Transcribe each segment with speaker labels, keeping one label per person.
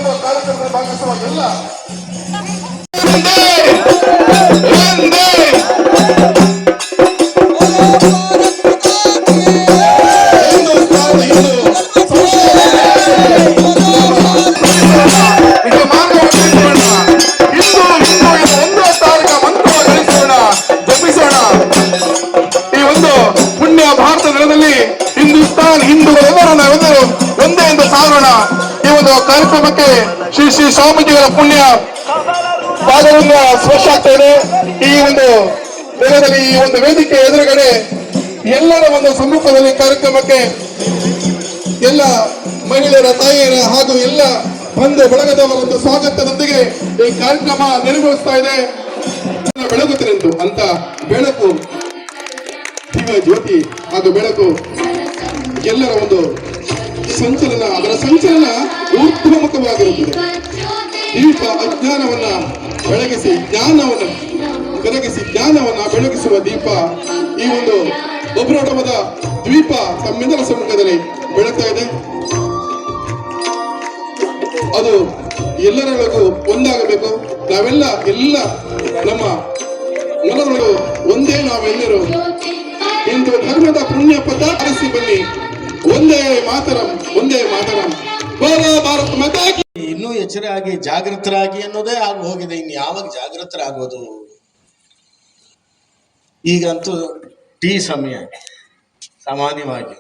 Speaker 1: ಎನ್ನುವ ಕಾರ್ಯಕ್ರಮದಲ್ಲಿ ಭಾಗವಹಿಸುವ ಎಲ್ಲ ಒಂದೇ ಎಂದು ಸಾರೋಣ. ಈ ಒಂದು ಕಾರ್ಯಕ್ರಮಕ್ಕೆ ಶ್ರೀ ಶ್ರೀ ಸ್ವಾಮೀಜಿಗಳ ಪುಣ್ಯ ಪಾದವನ್ನು ಸ್ಪರ್ಶ ಆಗ್ತಾ ಇದೆ. ಈ ಒಂದು ದಿನದಲ್ಲಿ ಈ ಒಂದು ವೇದಿಕೆ ಎದುರುಗಡೆ ಎಲ್ಲರ ಒಂದು ಸಮ್ಮುಖದಲ್ಲಿ ಕಾರ್ಯಕ್ರಮಕ್ಕೆ ಎಲ್ಲ ಮಹಿಳೆಯರ ತಾಯಿಯರ ಹಾಗೂ ಎಲ್ಲ ಬಂಧು ಬಳಗದವರ ಒಂದು ಸ್ವಾಗತದೊಂದಿಗೆ ಈ ಕಾರ್ಯಕ್ರಮ ನೆರವೇರಿಸ್ತಾ ಇದೆ. ಬೆಳಗುತ್ತಿರಂತು ಅಂತ ಬೆಳಕು, ದಿವ್ಯ ಜ್ಯೋತಿ ಹಾಗೂ ಬೆಳಕು ಎಲ್ಲರ ಒಂದು ಸಂಚಲನ, ಅದರ ಸಂಚಲನ ಊರ್ಧ್ವಮುಖವಾಗಿರುತ್ತದೆ. ದೀಪ ಅಜ್ಞಾನವನ್ನ ಬೆಳಗಿಸಿ ಜ್ಞಾನವನ್ನು ಬೆಳಗಿಸುವ ದೀಪ. ಈ ಒಂದು ಒಬ್ರೋಡಮದ ದ್ವೀಪ ತಮ್ಮೆಲ್ಲರ ಸಮ್ಮುಖದಲ್ಲಿ ಬೆಳಗ್ತಾ ಇದೆ. ಅದು ಎಲ್ಲರೊಳಗೂ ಒಂದಾಗಬೇಕು. ನಾವೆಲ್ಲ ನಮ್ಮ ಮನದೊಳಗೂ ಒಂದೇ ನಾವೆಲ್ಲರೂ ಇಂದು ಧರ್ಮದ ಪುಣ್ಯ ಪಥ ಆರಿಸಿ ಬನ್ನಿ. ಒಂದೇ ಮಾತರಂ, ಒಂದೇ ಮಾತರಂ, ಭಾರತ ಮಾತಾ ಕಿ.
Speaker 2: ಇನ್ನೂ ಎಚ್ಚರಾಗಿ ಜಾಗೃತರಾಗಿ ಅನ್ನೋದೇ ಆಗಿ ಹೋಗಿದೆ. ಇನ್ನು ಯಾವಾಗ ಜಾಗೃತರಾಗೋದು? ಈಗಂತೂ ಟೀ ಸಮಯ, ಸಾಮಾನ್ಯವಾಗಿ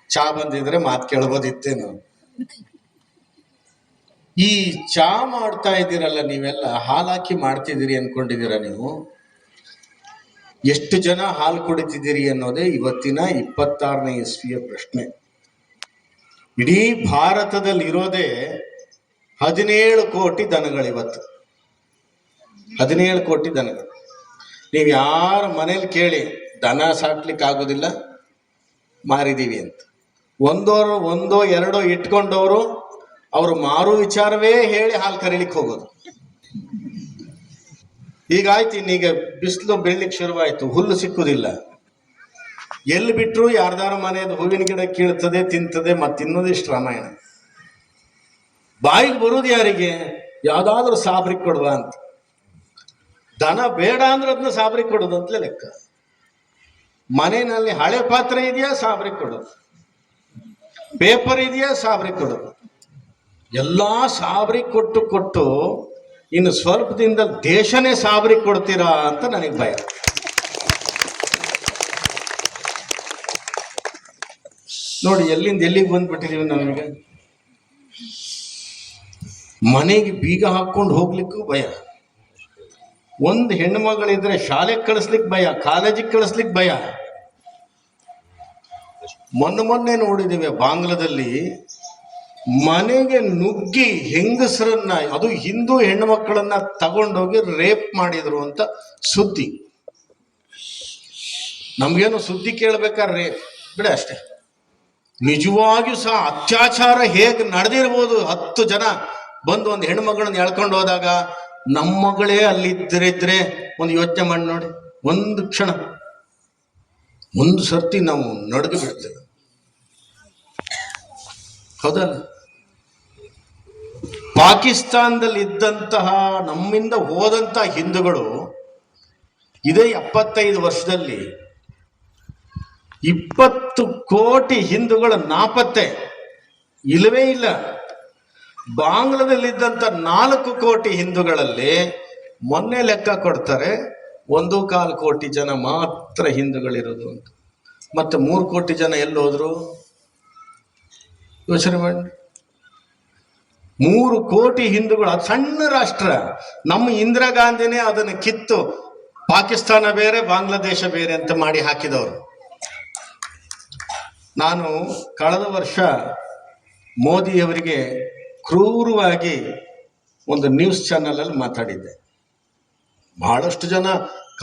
Speaker 2: ಚಾ ಬಂದಿದ್ರೆ ಮಾತು ಕೇಳ್ಬೋದಿತ್ತೇನು. ಈ ಚಾ ಮಾಡ್ತಾ ಇದ್ದೀರಲ್ಲ ನೀವೆಲ್ಲ, ಹಾಲಾಕಿ ಮಾಡ್ತಿದ್ದೀರಿ ಅನ್ಕೊಂಡಿದ್ದೀರ ನೀವು? ಎಷ್ಟು ಜನ ಹಾಲು ಕುಡಿತಿದ್ದೀರಿ ಅನ್ನೋದೇ ಇವತ್ತಿನ 26ನೇ ಇಸ್ವಿಯ ಪ್ರಶ್ನೆ. ಇಡೀ ಭಾರತದಲ್ಲಿ ಇರೋದೇ 17 ಕೋಟಿ ದನಗಳು. ಇವತ್ತು 17 ಕೋಟಿ ದನಗಳು. ನೀವು ಯಾರ ಮನೇಲಿ ಕೇಳಿ ದನ ಸಾಕ್ಲಿಕ್ಕೆ ಆಗೋದಿಲ್ಲ, ಮಾರಿದೀವಿ ಅಂತ. ಒಂದೋ ಎರಡೋ ಇಟ್ಕೊಂಡವರು ಅವರು ಮಾರು ವಿಚಾರವೇ ಹೇಳಿ ಹಾಲು ಕರೀಲಿಕ್ಕೆ ಹೋಗೋದು. ಹೀಗಾಯ್ತು. ಇನ್ನೀಗ ಬಿಸಿಲು ಬೀಳ್ಲಿಕ್ಕೆ ಶುರುವಾಯ್ತು, ಹುಲ್ಲು ಸಿಕ್ಕುದಿಲ್ಲ. ಎಲ್ಲಿ ಬಿಟ್ಟರು ಯಾರ್ದಾರ ಮನೆಯದು ಹೂವಿನ ಗಿಡ ಕೀಳ್ತದೆ, ತಿಂತದೆ, ಮತ್ತಿನ್ನೋದಿಷ್ಟು ರಾಮಾಯಣ. ಬಾಯಿಗೆ ಬರುವುದು ಯಾರಿಗೆ? ಯಾವ್ದಾದ್ರೂ ಸಾಬ್ರಿಗೆ ಕೊಡುವ ಅಂತ. ದನ ಬೇಡ ಅಂದ್ರೆ ಅದನ್ನ ಸಾಬ್ರಿಗೆ ಕೊಡೋದು ಅಂತಲೇ ಲೆಕ್ಕ. ಮನೆಯಲ್ಲಿ ಹಳೆ ಪಾತ್ರೆ ಇದೆಯಾ, ಸಾಬ್ರಿಗೆ ಕೊಡೋದು. ಪೇಪರ್ ಇದೆಯಾ, ಸಾಬ್ರಿಗೆ ಕೊಡೋದು. ಎಲ್ಲಾ ಸಾಬ್ರಿಗೆ ಕೊಟ್ಟು ಇನ್ನು ಸ್ವಲ್ಪ ದಿನದಲ್ಲಿ ದೇಶನೇ ಸಾಬ್ರಿಗೆ ಕೊಡ್ತೀರಾ ಅಂತ ನನಗೆ ಭಯ. ನೋಡಿ ಎಲ್ಲಿಂದ ಎಲ್ಲಿಗೆ ಬಂದ್ಬಿಟ್ಟಿದೀವಿ ನಾವೀಗ. ಮನೆಗೆ ಬೀಗ ಹಾಕೊಂಡು ಹೋಗ್ಲಿಕ್ಕೂ ಭಯ. ಒಂದು ಹೆಣ್ಣು ಮಗಳಿದ್ರೆ ಶಾಲೆಗೆ ಕಳಿಸ್ಲಿಕ್ಕೆ ಭಯ, ಕಾಲೇಜಿಗೆ ಕಳಿಸ್ಲಿಕ್ಕೆ ಭಯ. ಮೊನ್ನೆ ನೋಡಿದ್ದೇವೆ ಬಾಂಗ್ಲಾದಲ್ಲಿ ಮನೆಗೆ ನುಗ್ಗಿ ಹೆಂಗಸರನ್ನ, ಅದು ಹಿಂದೂ ಹೆಣ್ಣು ಮಕ್ಕಳನ್ನ ತಗೊಂಡೋಗಿ ರೇಪ್ ಮಾಡಿದ್ರು ಅಂತ ಸುದ್ದಿ. ನಮ್ಗೇನು ಸುದ್ದಿ ಕೇಳ್ಬೇಕಾದ್ರೆ ರೇಪ್ ಬಿಡ ಅಷ್ಟೇ. ನಿಜವಾಗಿಯೂ ಸಹ ಅತ್ಯಾಚಾರ ಹೇಗೆ ನಡೆದಿರ್ಬೋದು. 10 ಜನ ಬಂದು ಒಂದು ಹೆಣ್ಣು ಮಗಳನ್ನ ಎಳ್ಕೊಂಡು ಹೋದಾಗ ನಮ್ಮ ಮಗಳೇ ಅಲ್ಲಿದ್ದರೆ ಒಂದು ಯೋಚನೆ ಮಾಡಿ ನೋಡಿ. ಒಂದು ಕ್ಷಣ, ಒಂದು ಸರ್ತಿ ನಾವು ನಡ್ದು ಬಿಡ್ತೇವೆ, ಹೌದಲ್ಲ? ಪಾಕಿಸ್ತಾನದಲ್ಲಿ ಇದ್ದಂತಹ ನಮ್ಮಿಂದ ಹೋದಂತಹ ಹಿಂದೂಗಳು ಇದೇ 75 ವರ್ಷದಲ್ಲಿ 20 ಕೋಟಿ ಹಿಂದೂಗಳ ನಾಪತ್ತೆ, ಇಲ್ಲವೇ ಇಲ್ಲ. ಬಾಂಗ್ಲಾದಲ್ಲಿದ್ದಂಥ 4 ಕೋಟಿ ಹಿಂದೂಗಳಲ್ಲಿ ಮೊನ್ನೆ ಲೆಕ್ಕ ಕೊಡ್ತಾರೆ 1.25 ಕೋಟಿ ಜನ ಮಾತ್ರ ಹಿಂದೂಗಳಿರೋದು ಅಂತ. ಮತ್ತೆ 3 ಕೋಟಿ ಜನ ಎಲ್ಲೋದ್ರು? ಯೋಚನೆ ಮಾಡಿ. 3 ಕೋಟಿ ಹಿಂದೂಗಳು. ಅದು ಸಣ್ಣ ರಾಷ್ಟ್ರ. ನಮ್ಮ ಇಂದಿರಾ ಗಾಂಧಿನೇ ಅದನ್ನು ಕಿತ್ತು ಪಾಕಿಸ್ತಾನ ಬೇರೆ ಬಾಂಗ್ಲಾದೇಶ ಬೇರೆ ಅಂತ ಮಾಡಿ ಹಾಕಿದವರು. ನಾನು ಕಳೆದ ವರ್ಷ ಮೋದಿಯವರಿಗೆ ಕ್ರೂರವಾಗಿ ಒಂದು ನ್ಯೂಸ್ ಚಾನಲ್ ಅಲ್ಲಿ ಮಾತಾಡಿದ್ದೆ. ಬಹಳಷ್ಟು ಜನ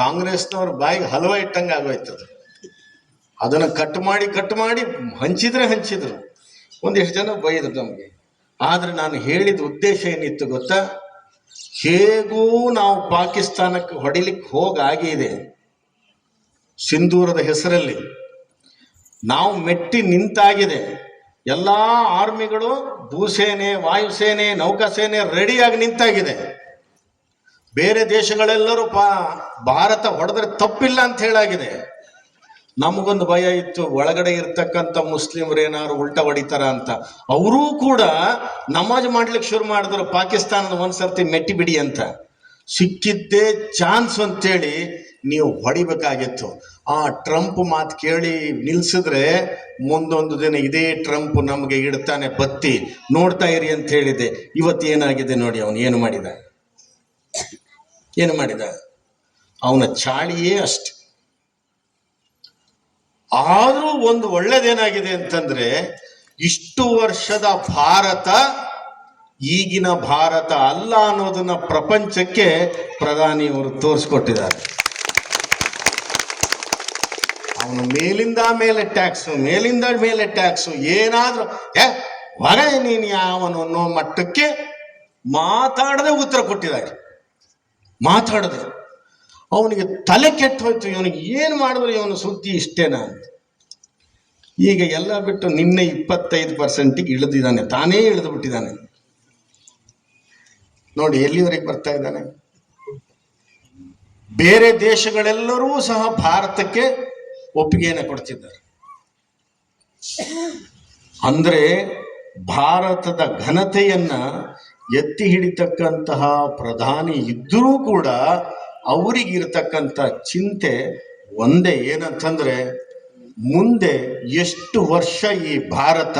Speaker 2: ಕಾಂಗ್ರೆಸ್ನವ್ರ ಬಾಯಿಗೆ ಹಲವ ಇಟ್ಟಂಗೆ ಆಗೋಯ್ತದೆ. ಅದನ್ನು ಕಟ್ ಮಾಡಿ ಹಂಚಿದ್ರು. ಒಂದಿಷ್ಟು ಜನ ಬೈದ್ರು ನಮಗೆ. ಆದ್ರೆ ನಾನು ಹೇಳಿದ ಉದ್ದೇಶ ಏನಿತ್ತು ಗೊತ್ತಾ? ಹೇಗೂ ನಾವು ಪಾಕಿಸ್ತಾನಕ್ಕೆ ಹೊಡಿಲಿಕ್ಕೆ ಹೋಗಾಗಿದೆ. ಸಿಂಧೂರದ ಹೆಸರಲ್ಲಿ ನಾವು ಮೆಟ್ಟಿ ನಿಂತಾಗಿದೆ. ಎಲ್ಲ ಆರ್ಮಿಗಳು, ಭೂಸೇನೆ, ವಾಯುಸೇನೆ, ನೌಕಾಸೇನೆ ರೆಡಿಯಾಗಿ ನಿಂತಾಗಿದೆ. ಬೇರೆ ದೇಶಗಳೆಲ್ಲರೂ ಭಾರತ ಹೊಡೆದ್ರೆ ತಪ್ಪಿಲ್ಲ ಅಂತ ಹೇಳಾಗಿದೆ. ನಮಗೊಂದು ಭಯ ಇತ್ತು, ಒಳಗಡೆ ಇರ್ತಕ್ಕಂಥ ಮುಸ್ಲಿಮರು ಏನಾದ್ರು ಉಲ್ಟಾ ಹೊಡಿತಾರ ಅಂತ. ಅವರೂ ಕೂಡ ನಮಾಜ್ ಮಾಡ್ಲಿಕ್ಕೆ ಶುರು ಮಾಡಿದ್ರು, ಪಾಕಿಸ್ತಾನದ ಒಂದ್ಸರ್ತಿ ಮೆಟ್ಟಿ ಬಿಡಿ ಅಂತ. ಸಿಕ್ಕಿದ್ದೇ ಚಾನ್ಸ್ ಅಂತೇಳಿ ನೀವು ಹೊಡಿಬೇಕಾಗಿತ್ತು. ಆ ಟ್ರಂಪ್ ಮಾತು ಕೇಳಿ ನಿಲ್ಸಿದ್ರೆ ಮುಂದೊಂದು ದಿನ ಇದೇ ಟ್ರಂಪ್ ನಮಗೆ ಇಡ್ತಾನೆ ಬತ್ತಿ, ನೋಡ್ತಾ ಇರಿ ಅಂತ ಹೇಳಿದೆ. ಇವತ್ತು ಏನಾಗಿದೆ ನೋಡಿ, ಅವನು ಏನು ಮಾಡಿದ? ಅವನ ಚಾಳಿಯೇ ಅಷ್ಟೆ. ಆದರೂ ಒಂದು ಒಳ್ಳೇದೇನಾಗಿದೆ ಅಂತಂದ್ರೆ, ಇಷ್ಟು ವರ್ಷದ ಭಾರತ ಈಗಿನ ಭಾರತ ಅಲ್ಲ ಅನ್ನೋದನ್ನ ಪ್ರಪಂಚಕ್ಕೆ ಪ್ರಧಾನಿಯವರು ತೋರಿಸ್ಕೊಟ್ಟಿದ್ದಾರೆ. ಅವನು ಮೇಲಿಂದ ಮೇಲೆ ಟ್ಯಾಕ್ಸು ಏನಾದ್ರೂ ಹೊರ ನೀನು ಯಾವನು ಅನ್ನೋ ಮಟ್ಟಕ್ಕೆ ಮಾತಾಡದೆ ಉತ್ತರ ಕೊಟ್ಟಿದ್ದಾರೆ. ಮಾತಾಡದೆ ಅವನಿಗೆ ತಲೆ ಕೆಟ್ಟು ಹೋಯ್ತು, ಇವನಿಗೆ ಏನು ಮಾಡಿದ್ರು ಇವನು ಸುದ್ದಿ ಇಷ್ಟೇನಾ ಅಂತ. ಈಗ ಎಲ್ಲ ಬಿಟ್ಟು ನಿನ್ನೆ 25% ಇಳಿದಿದ್ದಾನೆ, ತಾನೇ ಇಳಿದು ಬಿಟ್ಟಿದ್ದಾನೆ. ನೋಡಿ ಎಲ್ಲಿವರೆಗೆ ಬರ್ತಾ ಇದ್ದಾನೆ. ಬೇರೆ ದೇಶಗಳೆಲ್ಲರೂ ಸಹ ಭಾರತಕ್ಕೆ ಒಪ್ಪಿಗೆಯನ್ನು ಕೊಡ್ತಿದ್ದಾರೆ. ಅಂದ್ರೆ ಭಾರತದ ಘನತೆಯನ್ನ ಎತ್ತಿ ಹಿಡಿತಕ್ಕಂತಹ ಪ್ರಧಾನಿ ಇದ್ದರೂ ಕೂಡ ಅವರಿಗಿರ್ತಕ್ಕಂಥ ಚಿಂತೆ ಒಂದೇ, ಏನಂತಂದ್ರೆ ಮುಂದೆ ಎಷ್ಟು ವರ್ಷ ಈ ಭಾರತ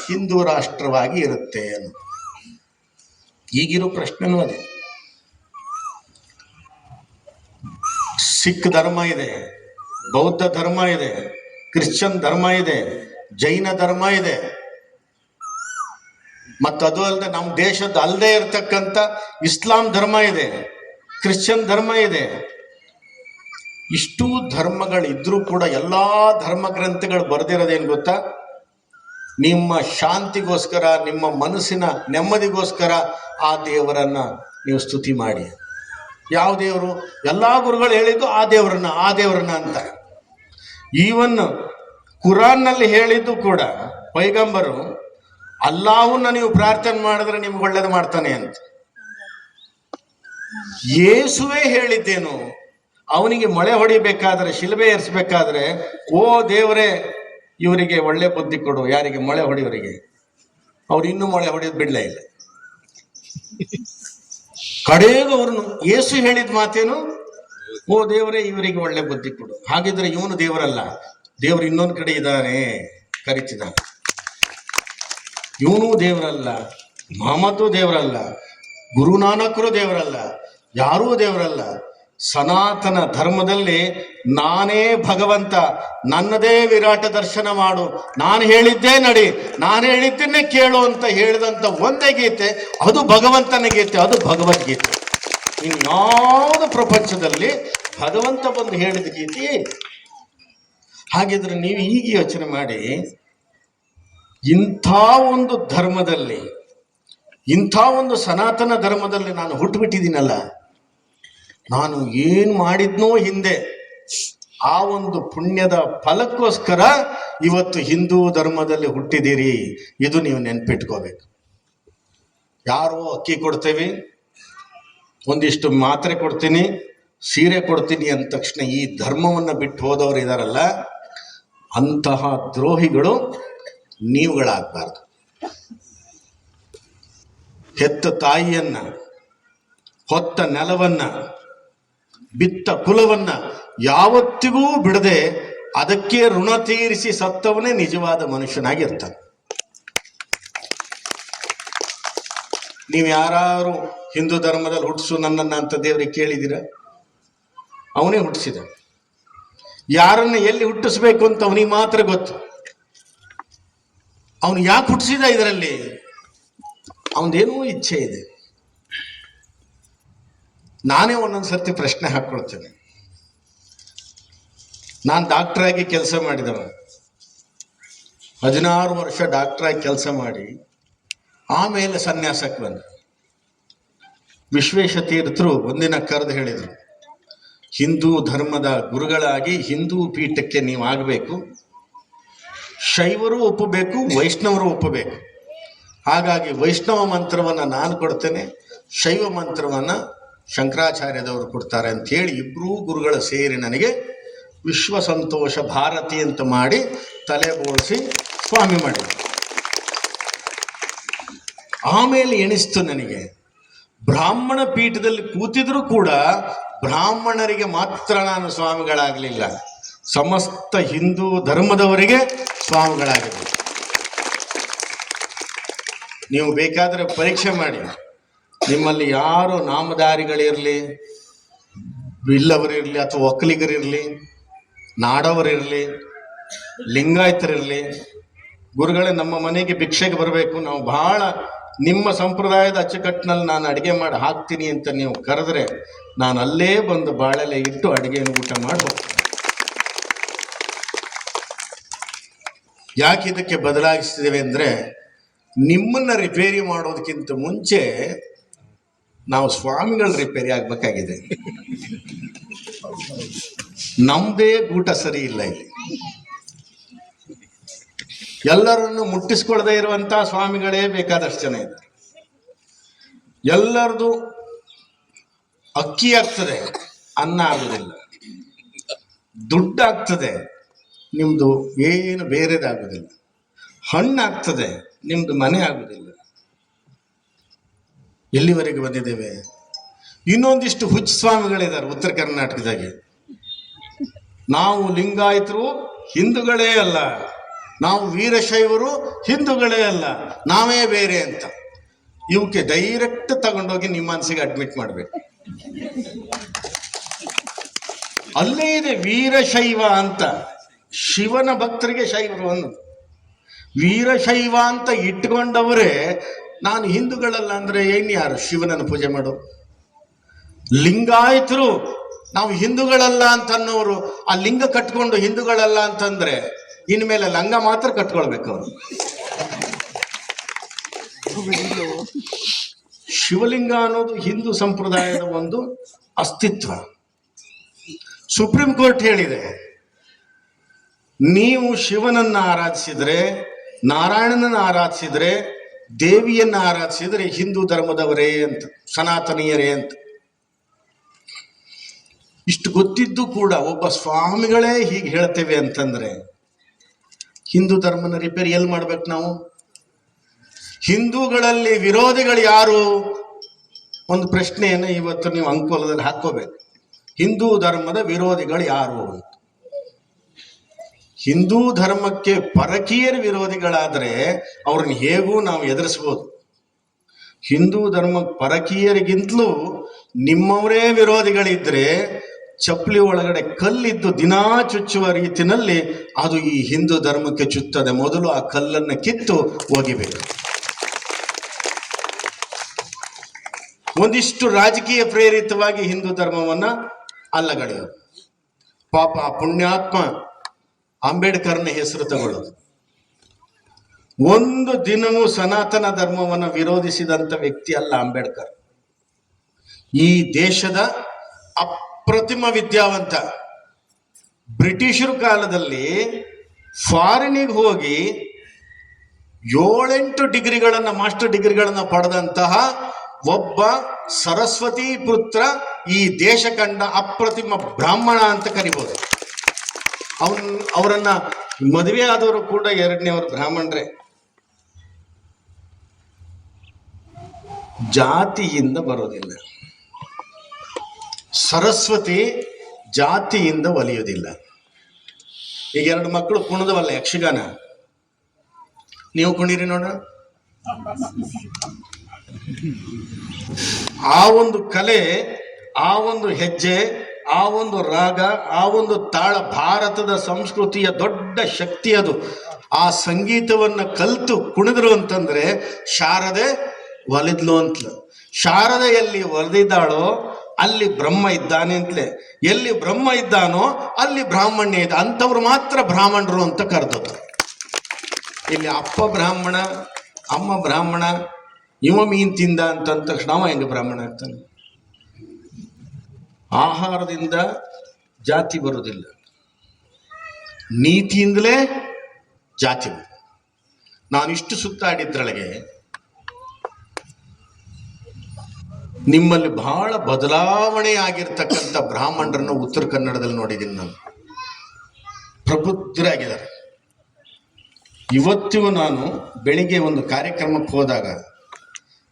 Speaker 2: ಹಿಂದೂ ರಾಷ್ಟ್ರವಾಗಿ ಇರುತ್ತೆ ಅನ್ನೋ. ಈಗಿರೋ ಪ್ರಶ್ನೆನೂ ಅದೇ. ಸಿಖ್ ಧರ್ಮ ಇದೆ, ಬೌದ್ಧ ಧರ್ಮ ಇದೆ, ಕ್ರಿಶ್ಚಿಯನ್ ಧರ್ಮ ಇದೆ, ಜೈನ ಧರ್ಮ ಇದೆ, ಮತ್ತದು ಅಲ್ಲದೆ ನಮ್ಮ ದೇಶದ ಅಲ್ಲದೆ ಇರತಕ್ಕಂಥ ಇಸ್ಲಾಂ ಧರ್ಮ ಇದೆ, ಕ್ರಿಶ್ಚಿಯನ್ ಧರ್ಮ ಇದೆ. ಇಷ್ಟೂ ಧರ್ಮಗಳಿದ್ರೂ ಕೂಡ ಎಲ್ಲಾ ಧರ್ಮ ಗ್ರಂಥಗಳು ಬರೆದಿರೋದೇನು ಗೊತ್ತಾ? ನಿಮ್ಮ ಶಾಂತಿಗೋಸ್ಕರ, ನಿಮ್ಮ ಮನಸ್ಸಿನ ನೆಮ್ಮದಿಗೋಸ್ಕರ ಆ ದೇವರನ್ನ ನೀವು ಸ್ತುತಿ ಮಾಡಿ. ಯಾವ ದೇವರು? ಎಲ್ಲಾ ಗುರುಗಳು ಹೇಳಿದ್ದು ಆ ದೇವರನ್ನ ಅಂತ. ಈವನ್ ಕುರಾನ್ನಲ್ಲಿ ಹೇಳಿದ್ದು ಕೂಡ ಪೈಗಂಬರು ಅಲ್ಲಾಹನ್ನ ನೀವು ಪ್ರಾರ್ಥನೆ ಮಾಡಿದ್ರೆ ನಿಮ್ಗೆ ಒಳ್ಳೇದು ಮಾಡ್ತಾನೆ ಅಂತ. ಯೇಸುವೆ ಹೇಳಿದ್ದೇನು, ಅವನಿಗೆ ಮೊಳೆ ಹೊಡಿಬೇಕಾದ್ರೆ, ಶಿಲುಬೆ ಏರಿಸಬೇಕಾದ್ರೆ, ಓ ದೇವರೇ ಇವರಿಗೆ ಒಳ್ಳೆ ಬುದ್ಧಿ ಕೊಡು. ಯಾರಿಗೆ? ಮೊಳೆ ಹೊಡಿಯವರಿಗೆ. ಅವ್ರು ಇನ್ನೂ ಮೊಳೆ ಹೊಡೆಯೋದು ಬಿಡ್ಲೇ ಇಲ್ಲ. ಕಡೆಗೂ ಅವ್ರನ್ನು ಯೇಸು ಹೇಳಿದ ಮಾತೇನು? ಓ ದೇವರೇ ಇವರಿಗೆ ಒಳ್ಳೆ ಬುದ್ಧಿ ಕೊಡು. ಹಾಗಿದ್ರೆ ಇವನು ದೇವರಲ್ಲ, ದೇವರು ಇನ್ನೊಂದು ಕಡೆ ಇದ್ದಾನೆ, ಕರಿತಿದ್ದಾನೆ. ಇವನು ದೇವರಲ್ಲ, ಮಹಮ್ಮದ್ದು ದೇವರಲ್ಲ, ಗುರುನಾನಕರು ದೇವರಲ್ಲ, ಯಾರೂ ದೇವರಲ್ಲ. ಸನಾತನ ಧರ್ಮದಲ್ಲಿ ನಾನೇ ಭಗವಂತ, ನನ್ನದೇ ವಿರಾಟ ದರ್ಶನ ಮಾಡು, ನಾನು ಹೇಳಿದ್ದೇ ನಡಿ, ನಾನು ಹೇಳಿದ್ದನ್ನೇ ಕೇಳು ಅಂತ ಹೇಳಿದಂಥ ಒಂದೇ ಗೀತೆ, ಅದು ಭಗವಂತನ ಗೀತೆ, ಅದು ಭಗವದ್ಗೀತೆ. ಇನ್ಯಾವುದು ಪ್ರಪಂಚದಲ್ಲಿ ಭಗವಂತ ಬಂದು ಹೇಳಿದ ಗೀತೆ. ಹಾಗಿದ್ರೆ ನೀವು ಈಗ ಯೋಚನೆ ಮಾಡಿ, ಇಂಥ ಒಂದು ಧರ್ಮದಲ್ಲಿ, ಇಂಥ ಒಂದು ಸನಾತನ ಧರ್ಮದಲ್ಲಿ ನಾನು ಹುಟ್ಟುಬಿಟ್ಟಿದ್ದೀನಲ್ಲ, ನಾನು ಏನು ಮಾಡಿದ್ನೋ ಹಿಂದೆ, ಆ ಒಂದು ಪುಣ್ಯದ ಫಲಕ್ಕೋಸ್ಕರ ಇವತ್ತು ಹಿಂದೂ ಧರ್ಮದಲ್ಲಿ ಹುಟ್ಟಿದ್ದೀರಿ. ಇದು ನೀವು ನೆನ್ಪಿಟ್ಕೋಬೇಕು. ಯಾರೋ ಅಕ್ಕಿ ಕೊಡ್ತೇವೆ, ಒಂದಿಷ್ಟು ಮಾತ್ರೆ ಕೊಡ್ತೀನಿ, ಸೀರೆ ಕೊಡ್ತೀನಿ ಅಂದ ತಕ್ಷಣ ಈ ಧರ್ಮವನ್ನು ಬಿಟ್ಟು ಹೋದವರು ಇದಾರಲ್ಲ, ಅಂತಹ ದ್ರೋಹಿಗಳು ನೀವುಗಳಾಗಬಾರ್ದು. ಹೆತ್ತ ತಾಯಿಯನ್ನ, ಹೊತ್ತ ನೆಲವನ್ನ, ಬಿತ್ತ ಕುಲವನ್ನ ಯಾವತ್ತಿಗೂ ಬಿಡದೆ ಅದಕ್ಕೆ ಋಣ ತೀರಿಸಿ ಸತ್ತವನೇ ನಿಜವಾದ ಮನುಷ್ಯನಾಗಿರ್ತಾನೆ. ನೀವು ಯಾರು ಹಿಂದೂ ಧರ್ಮದಲ್ಲಿ ಹುಟ್ಟಿಸು ನನ್ನನ್ನ ಅಂತ ದೇವರಿಗೆ ಕೇಳಿದ್ದೀರ? ಅವನೇ ಹುಟ್ಟಿಸಿದ. ಯಾರನ್ನ ಎಲ್ಲಿ ಹುಟ್ಟಿಸ್ಬೇಕು ಅಂತ ಅವನಿಗೆ ಮಾತ್ರ ಗೊತ್ತು. ಅವನು ಯಾಕೆ ಹುಟ್ಟಿಸಿದ? ಇದರಲ್ಲಿ ಅವನದೇನೋ ಇಚ್ಛೆ ಇದೆ. ನಾನೇ ಒಂದೊಂದು ಸರ್ತಿ ಪ್ರಶ್ನೆ ಹಾಕ್ಕೊಳ್ತೇನೆ. ನಾನು ಡಾಕ್ಟ್ರಾಗಿ ಕೆಲಸ ಮಾಡಿದವ, 16 ವರ್ಷ ಡಾಕ್ಟ್ರಾಗಿ ಕೆಲಸ ಮಾಡಿ ಆಮೇಲೆ ಸನ್ಯಾಸಕ್ಕೆ ಬಂದ. ವಿಶ್ವೇಶ ತೀರ್ಥರು ಒಂದಿನ ಕರೆದು ಹೇಳಿದರು, ಹಿಂದೂ ಧರ್ಮದ ಗುರುಗಳಾಗಿ ಹಿಂದೂ ಪೀಠಕ್ಕೆ ನೀವು ಆಗಬೇಕು, ಶೈವರು ಒಪ್ಪಬೇಕು, ವೈಷ್ಣವರು ಒಪ್ಪಬೇಕು. ಹಾಗಾಗಿ ವೈಷ್ಣವ ಮಂತ್ರವನ್ನು ನಾನು ಕೊಡ್ತೇನೆ, ಶೈವ ಮಂತ್ರವನ್ನು ಶಂಕರಾಚಾರ್ಯದವರು ಕೊಡ್ತಾರೆ ಅಂತ ಹೇಳಿ ಇಬ್ಬರೂ ಗುರುಗಳು ಸೇರಿ ನನಗೆ ವಿಶ್ವ ಸಂತೋಷ ಭಾರತಿ ಅಂತ ಮಾಡಿ ತಲೆ ಬೋಳಿಸಿ ಸ್ವಾಮಿ ಮಾಡಿದರು. ಆಮೇಲೆ ಎಣಿಸ್ತು ನನಗೆ, ಬ್ರಾಹ್ಮಣ ಪೀಠದಲ್ಲಿ ಕೂತಿದ್ರು ಕೂಡ ಬ್ರಾಹ್ಮಣರಿಗೆ ಮಾತ್ರ ನಾನು ಸ್ವಾಮಿಗಳಾಗಲಿಲ್ಲ, ಸಮಸ್ತ ಹಿಂದೂ ಧರ್ಮದವರಿಗೆ ಸ್ವಾಮಿಗಳಾಗಿದ್ದರು. ನೀವು ಬೇಕಾದರೆ ಪರೀಕ್ಷೆ ಮಾಡಿ, ನಿಮ್ಮಲ್ಲಿ ಯಾರು ನಾಮಧಾರಿಗಳಿರಲಿ, ಬಿಲ್ಲವರಿರಲಿ ಅಥವಾ ಒಕ್ಕಲಿಗರಿರಲಿ, ನಾಡವರಿರಲಿ, ಲಿಂಗಾಯತರಿರಲಿ, ಗುರುಗಳೇ ನಮ್ಮ ಮನೆಗೆ ಭಿಕ್ಷೆಗೆ ಬರಬೇಕು, ನಾವು ಬಹಳ ನಿಮ್ಮ ಸಂಪ್ರದಾಯದ ಅಚ್ಚುಕಟ್ಟಿನಲ್ಲಿ ನಾನು ಅಡುಗೆ ಮಾಡಿ ಹಾಕ್ತೀನಿ ಅಂತ ನೀವು ಕರೆದ್ರೆ ನಾನು ಅಲ್ಲೇ ಬಂದು ಬಾಳೆಲೆ ಇಟ್ಟು ಅಡುಗೆಯನ್ನು ಊಟ ಮಾಡಿ ಹೋಗ್ತೀನಿ. ಯಾಕೆ ಇದಕ್ಕೆ ಬದಲಾಯಿಸ್ತಿದ್ದೇವೆ ಅಂದರೆ, ನಿಮ್ಮನ್ನ ರಿಪೇರಿ ಮಾಡೋದಕ್ಕಿಂತ ಮುಂಚೆ ನಾವು ಸ್ವಾಮಿಗಳ ರಿಪೇರಿ ಆಗ್ಬೇಕಾಗಿದೆ. ನಮ್ಮದೇ ಗೂಟ ಸರಿ ಇಲ್ಲ ಇಲ್ಲಿ. ಎಲ್ಲರನ್ನು ಮುಟ್ಟಿಸ್ಕೊಳ್ಳದೆ ಇರುವಂಥ ಸ್ವಾಮಿಗಳೇ ಬೇಕಾದಷ್ಟು ಜನ ಇದ್ದಾರೆ. ಎಲ್ಲರದು ಅಕ್ಕಿ ಆಗ್ತದೆ, ಅನ್ನ ಆಗುವುದಿಲ್ಲ. ದುಡ್ಡಾಗ್ತದೆ, ನಿಮ್ಮದು ಏನು ಬೇರೆದಾಗುವುದಿಲ್ಲ. ಹಣ್ಣಾಗ್ತದೆ, ನಿಮ್ಮದು ಮನೆ ಆಗುವುದಿಲ್ಲ. ಎಲ್ಲಿವರೆಗೆ ಬಂದಿದ್ದೇವೆ? ಇನ್ನೊಂದಿಷ್ಟು ಹುಚ್ಚ ಸ್ವಾಮಿಗಳಿದ್ದಾರೆ ಉತ್ತರ ಕರ್ನಾಟಕದಾಗೆ. ನಾವು ಲಿಂಗಾಯತರು ಹಿಂದೂಗಳೇ ಅಲ್ಲ, ನಾವು ವೀರಶೈವರು ಹಿಂದೂಗಳೇ ಅಲ್ಲ, ನಾವೇ ಬೇರೆ ಅಂತ. ಇವಕ್ಕೆ ಡೈರೆಕ್ಟ್ ತಗೊಂಡೋಗಿ ನಿಮ್ಮ ಮನಸ್ಸಿಗೆ ಅಡ್ಮಿಟ್ ಮಾಡಬೇಕು. ಅಲ್ಲೇ ಇದೆ ವೀರಶೈವ ಅಂತ, ಶಿವನ ಭಕ್ತರಿಗೆ ಶೈವರು ಅನ್ನೋದು. ವೀರಶೈವ ಅಂತ ಇಟ್ಕೊಂಡವರೇ ನಾನು ಹಿಂದೂಗಳಲ್ಲ ಅಂದ್ರೆ ಏನ್ ಯಾರು ಶಿವನನ್ನು ಪೂಜೆ ಮಾಡು? ಲಿಂಗಾಯತರು ನಾವು ಹಿಂದೂಗಳಲ್ಲ ಅಂತ ಅನ್ನೋರು ಆ ಲಿಂಗ ಕಟ್ಕೊಂಡು ಹಿಂದೂಗಳಲ್ಲ ಅಂತಂದ್ರೆ ಇನ್ಮೇಲೆ ಲಂಗ ಮಾತ್ರ ಕಟ್ಕೊಳ್ಬೇಕು ಅವರು. ಶಿವಲಿಂಗ ಅನ್ನೋದು ಹಿಂದೂ ಸಂಪ್ರದಾಯದ ಒಂದು ಅಸ್ತಿತ್ವ. ಸುಪ್ರೀಂ ಕೋರ್ಟ್ ಹೇಳಿದೆ, ನೀವು ಶಿವನನ್ನ ಆರಾಧಿಸಿದ್ರೆ, ನಾರಾಯಣನನ್ನ ಆರಾಧಿಸಿದ್ರೆ, ದೇವಿಯನ್ನ ಆರಾಧಿಸಿದ್ರೆ ಹಿಂದೂ ಧರ್ಮದವರೇ ಅಂತ, ಸನಾತನೀಯರೇ ಅಂತ. ಇಷ್ಟು ಗೊತ್ತಿದ್ದು ಕೂಡ ಒಬ್ಬ ಸ್ವಾಮಿಗಳೇ ಹೀಗೆ ಹೇಳ್ತೇವೆ ಅಂತಂದ್ರೆ ಹಿಂದೂ ಧರ್ಮನ ರಿಪೇರಿ ಎಲ್ಲಿ ಮಾಡ್ಬೇಕು ನಾವು? ಹಿಂದೂಗಳಲ್ಲಿ ವಿರೋಧಿಗಳು ಯಾರು? ಒಂದು ಪ್ರಶ್ನೆಯನ್ನು ಇವತ್ತು ನೀವು ಅಂಕೋಲದಲ್ಲಿ ಹಾಕೋಬೇಕು. ಹಿಂದೂ ಧರ್ಮದ ವಿರೋಧಿಗಳು ಯಾರು ಅಂತ. ಹಿಂದೂ ಧರ್ಮಕ್ಕೆ ಪರಕೀಯರ ವಿರೋಧಿಗಳಾದರೆ ಅವ್ರನ್ನ ಹೇಗೂ ನಾವು ಎದುರಿಸ್ಬೋದು. ಹಿಂದೂ ಧರ್ಮ ಪರಕೀಯರಿಗಿಂತಲೂ ನಿಮ್ಮವರೇ ವಿರೋಧಿಗಳಿದ್ರೆ ಚಪ್ಪಲಿ ಒಳಗಡೆ ಕಲ್ಲಿದ್ದು ದಿನಾ ಚುಚ್ಚುವ ರೀತಿಯಲ್ಲಿ ಅದು ಈ ಹಿಂದೂ ಧರ್ಮಕ್ಕೆ ಚುತ್ತದೆ. ಮೊದಲು ಆ ಕಲ್ಲನ್ನು ಕಿತ್ತು ಒಗಿಬೇಕು. ಒಂದಿಷ್ಟು ರಾಜಕೀಯ ಪ್ರೇರಿತವಾಗಿ ಹಿಂದೂ ಧರ್ಮವನ್ನ ಅಲ್ಲಗಳೆಯೋದು. ಪಾಪ ಪುಣ್ಯಾತ್ಮ ಅಂಬೇಡ್ಕರ್ನ ಹೆಸರು ತಗೊಳ್ಳೋದು. ಒಂದು ದಿನವೂ ಸನಾತನ ಧರ್ಮವನ್ನು ವಿರೋಧಿಸಿದಂಥ ವ್ಯಕ್ತಿ ಅಲ್ಲ ಅಂಬೇಡ್ಕರ್. ಈ ದೇಶದ ಅಪ್ರತಿಮ ವಿದ್ಯಾವಂತ. ಬ್ರಿಟಿಷರ ಕಾಲದಲ್ಲಿ ಫಾರಿನಿಗೆ ಹೋಗಿ 7-8 ಡಿಗ್ರಿಗಳನ್ನು, ಮಾಸ್ಟರ್ ಡಿಗ್ರಿಗಳನ್ನು ಪಡೆದಂತಹ ಒಬ್ಬ ಸರಸ್ವತಿ ಪುತ್ರ ಈ ದೇಶ ಕಂಡ ಅಪ್ರತಿಮ ಬ್ರಾಹ್ಮಣ ಅಂತ ಕರಿಬೋದು. ಅವರನ್ನ ಮದುವೆ ಆದವರು ಕೂಡ 2ನೇವರು ಬ್ರಾಹ್ಮಣರೇ. ಜಾತಿಯಿಂದ ಬರೋದಿಲ್ಲ. ಸರಸ್ವತಿ ಜಾತಿಯಿಂದ ಒಲಿಯೋದಿಲ್ಲ. ಈಗ 2 ಮಕ್ಕಳು ಕುಣಿದವಲ್ಲ ಯಕ್ಷಗಾನ, ನೀವು ಕುಣಿರಿ ನೋಡ. ಆ ಒಂದು ಕಲೆ, ಆ ಒಂದು ಹೆಜ್ಜೆ, ಆ ಒಂದು ರಾಗ, ಆ ಒಂದು ತಾಳ ಭಾರತದ ಸಂಸ್ಕೃತಿಯ ದೊಡ್ಡ ಶಕ್ತಿ ಅದು. ಆ ಸಂಗೀತವನ್ನ ಕಲಿತು ಕುಣಿದ್ರು ಅಂತಂದ್ರೆ ಶಾರದೆ ಒಲಿದ್ಲು ಅಂತಲ. ಶಾರದೆ ಎಲ್ಲಿ ಒಲಿದಾಳೋ ಅಲ್ಲಿ ಬ್ರಹ್ಮ ಇದ್ದಾನೆ ಅಂತಲೇ. ಎಲ್ಲಿ ಬ್ರಹ್ಮ ಇದ್ದಾನೋ ಅಲ್ಲಿ ಬ್ರಾಹ್ಮಣ್ಯ ಇದೆ. ಅಂಥವ್ರು ಮಾತ್ರ ಬ್ರಾಹ್ಮಣರು ಅಂತ ಕರೆದದ್ದು. ಇಲ್ಲಿ ಅಪ್ಪ ಬ್ರಾಹ್ಮಣ, ಅಮ್ಮ ಬ್ರಾಹ್ಮಣ, ಇವ ಮೀನ್ ತಿಂದ ಅಂತ ತಕ್ಷಣ ಅವ ಹೆಂಗೆ ಬ್ರಾಹ್ಮಣ ಆಗ್ತಾನೆ? ಆಹಾರದಿಂದ ಜಾತಿ ಬರುವುದಿಲ್ಲ, ನೀತಿಯಿಂದಲೇ ಜಾತಿ. ನಾನಿಷ್ಟು ಸುತ್ತಾಡಿದ್ರೊಳಗೆ ನಿಮ್ಮಲ್ಲಿ ಬಹಳ ಬದಲಾವಣೆ ಆಗಿರ್ತಕ್ಕಂಥ ಬ್ರಾಹ್ಮಣರನ್ನು ಉತ್ತರ ಕನ್ನಡದಲ್ಲಿ ನೋಡಿದ್ದೀನಿ ನಾನು. ಪ್ರಬುದ್ಧರಾಗಿದ್ದಾರೆ. ಇವತ್ತಿಗೂ ನಾನು ಬೆಳಿಗ್ಗೆ ಒಂದು ಕಾರ್ಯಕ್ರಮಕ್ಕೆ ಹೋದಾಗ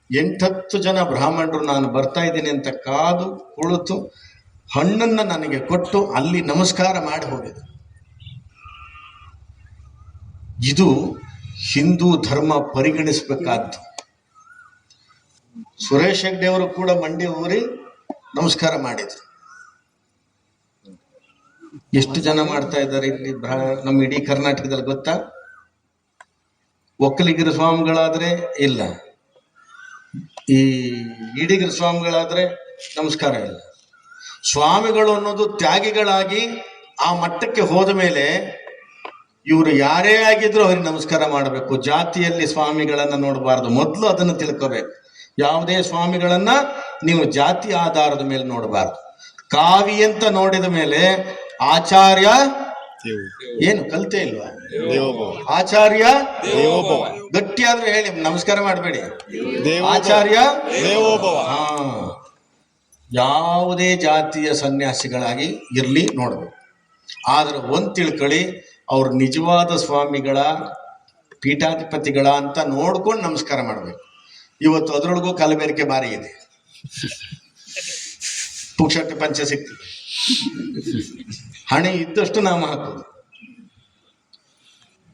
Speaker 2: 8-10 ಜನ ಬ್ರಾಹ್ಮಣರು ನಾನು ಬರ್ತಾ ಇದ್ದೀನಿ ಅಂತ ಕಾದು ಕುಳಿತು ಹಣ್ಣನ್ನು ನನಗೆ ಕೊಟ್ಟು ಅಲ್ಲಿ ನಮಸ್ಕಾರ ಮಾಡಿ ಹೋಗಿದ್ರು. ಇದು ಹಿಂದೂ ಧರ್ಮ ಪರಿಗಣಿಸಬೇಕಾದ್ದು. ಸುರೇಶ್ ಹೆಗ್ಡೆ ಅವರು ಕೂಡ ಮಂಡಿ ಊರಿ ನಮಸ್ಕಾರ ಮಾಡಿದ್ರು. ಎಷ್ಟು ಜನ ಮಾಡ್ತಾ ಇದ್ದಾರೆ ಇಲ್ಲಿ ನಮ್ಮ ಇಡೀ ಕರ್ನಾಟಕದಲ್ಲಿ ಗೊತ್ತಾ? ಒಕ್ಕಲಿಗರ ಸ್ವಾಮಿಗಳಾದ್ರೆ ಇಲ್ಲ, ಈ ಈಡಿಗರ ಸ್ವಾಮಿಗಳಾದ್ರೆ ನಮಸ್ಕಾರ ಇಲ್ಲ. ಸ್ವಾಮಿಗಳು ಅನ್ನೋದು ತ್ಯಾಗಿಗಳಾಗಿ ಆ ಮಟ್ಟಕ್ಕೆ ಹೋದ ಮೇಲೆ ಇವರು ಯಾರೇ ಆಗಿದ್ರು ಅವ್ರಿಗೆ ನಮಸ್ಕಾರ ಮಾಡಬೇಕು. ಜಾತಿಯಲ್ಲಿ ಸ್ವಾಮಿಗಳನ್ನ ನೋಡಬಾರ್ದು. ಮೊದಲು ಅದನ್ನು ತಿಳ್ಕೋಬೇಕು. ಯಾವುದೇ ಸ್ವಾಮಿಗಳನ್ನ ನೀವು ಜಾತಿ ಆಧಾರದ ಮೇಲೆ ನೋಡಬಾರ್ದು. ಕಾವಿ ಅಂತ ನೋಡಿದ ಮೇಲೆ ಆಚಾರ್ಯ ಏನು ಕಲ್ತೇ ಇಲ್ವಾ? ಆಚಾರ್ಯ ಗಟ್ಟಿಯಾದ್ರೆ ಹೇಳಿ, ನಮಸ್ಕಾರ ಮಾಡಬೇಡಿ. ಆಚಾರ್ಯ ಹಾ, ಯಾವುದೇ ಜಾತಿಯ ಸನ್ಯಾಸಿಗಳಾಗಿ ಇರ್ಲಿ ನೋಡ್ಬೇಕು. ಆದ್ರೆ ಒಂದ್ ತಿಳ್ಕೊಳ್ಳಿ, ಅವ್ರು ನಿಜವಾದ ಸ್ವಾಮಿಗಳ ಪೀಠಾಧಿಪತಿಗಳ ಅಂತ ನೋಡ್ಕೊಂಡು ನಮಸ್ಕಾರ ಮಾಡ್ಬೇಕು. ಇವತ್ತು ಅದರೊಳಗೂ ಕಲಬೆರಕೆ ಬಾರಿ ಇದೆ. ಪುಕ್ಷಟ್ಟಿ ಪಂಚ ಸಿಗ್ತದೆ, ಹಣೆ ಇದ್ದಷ್ಟು ನಾಮ ಹಾಕೋದು,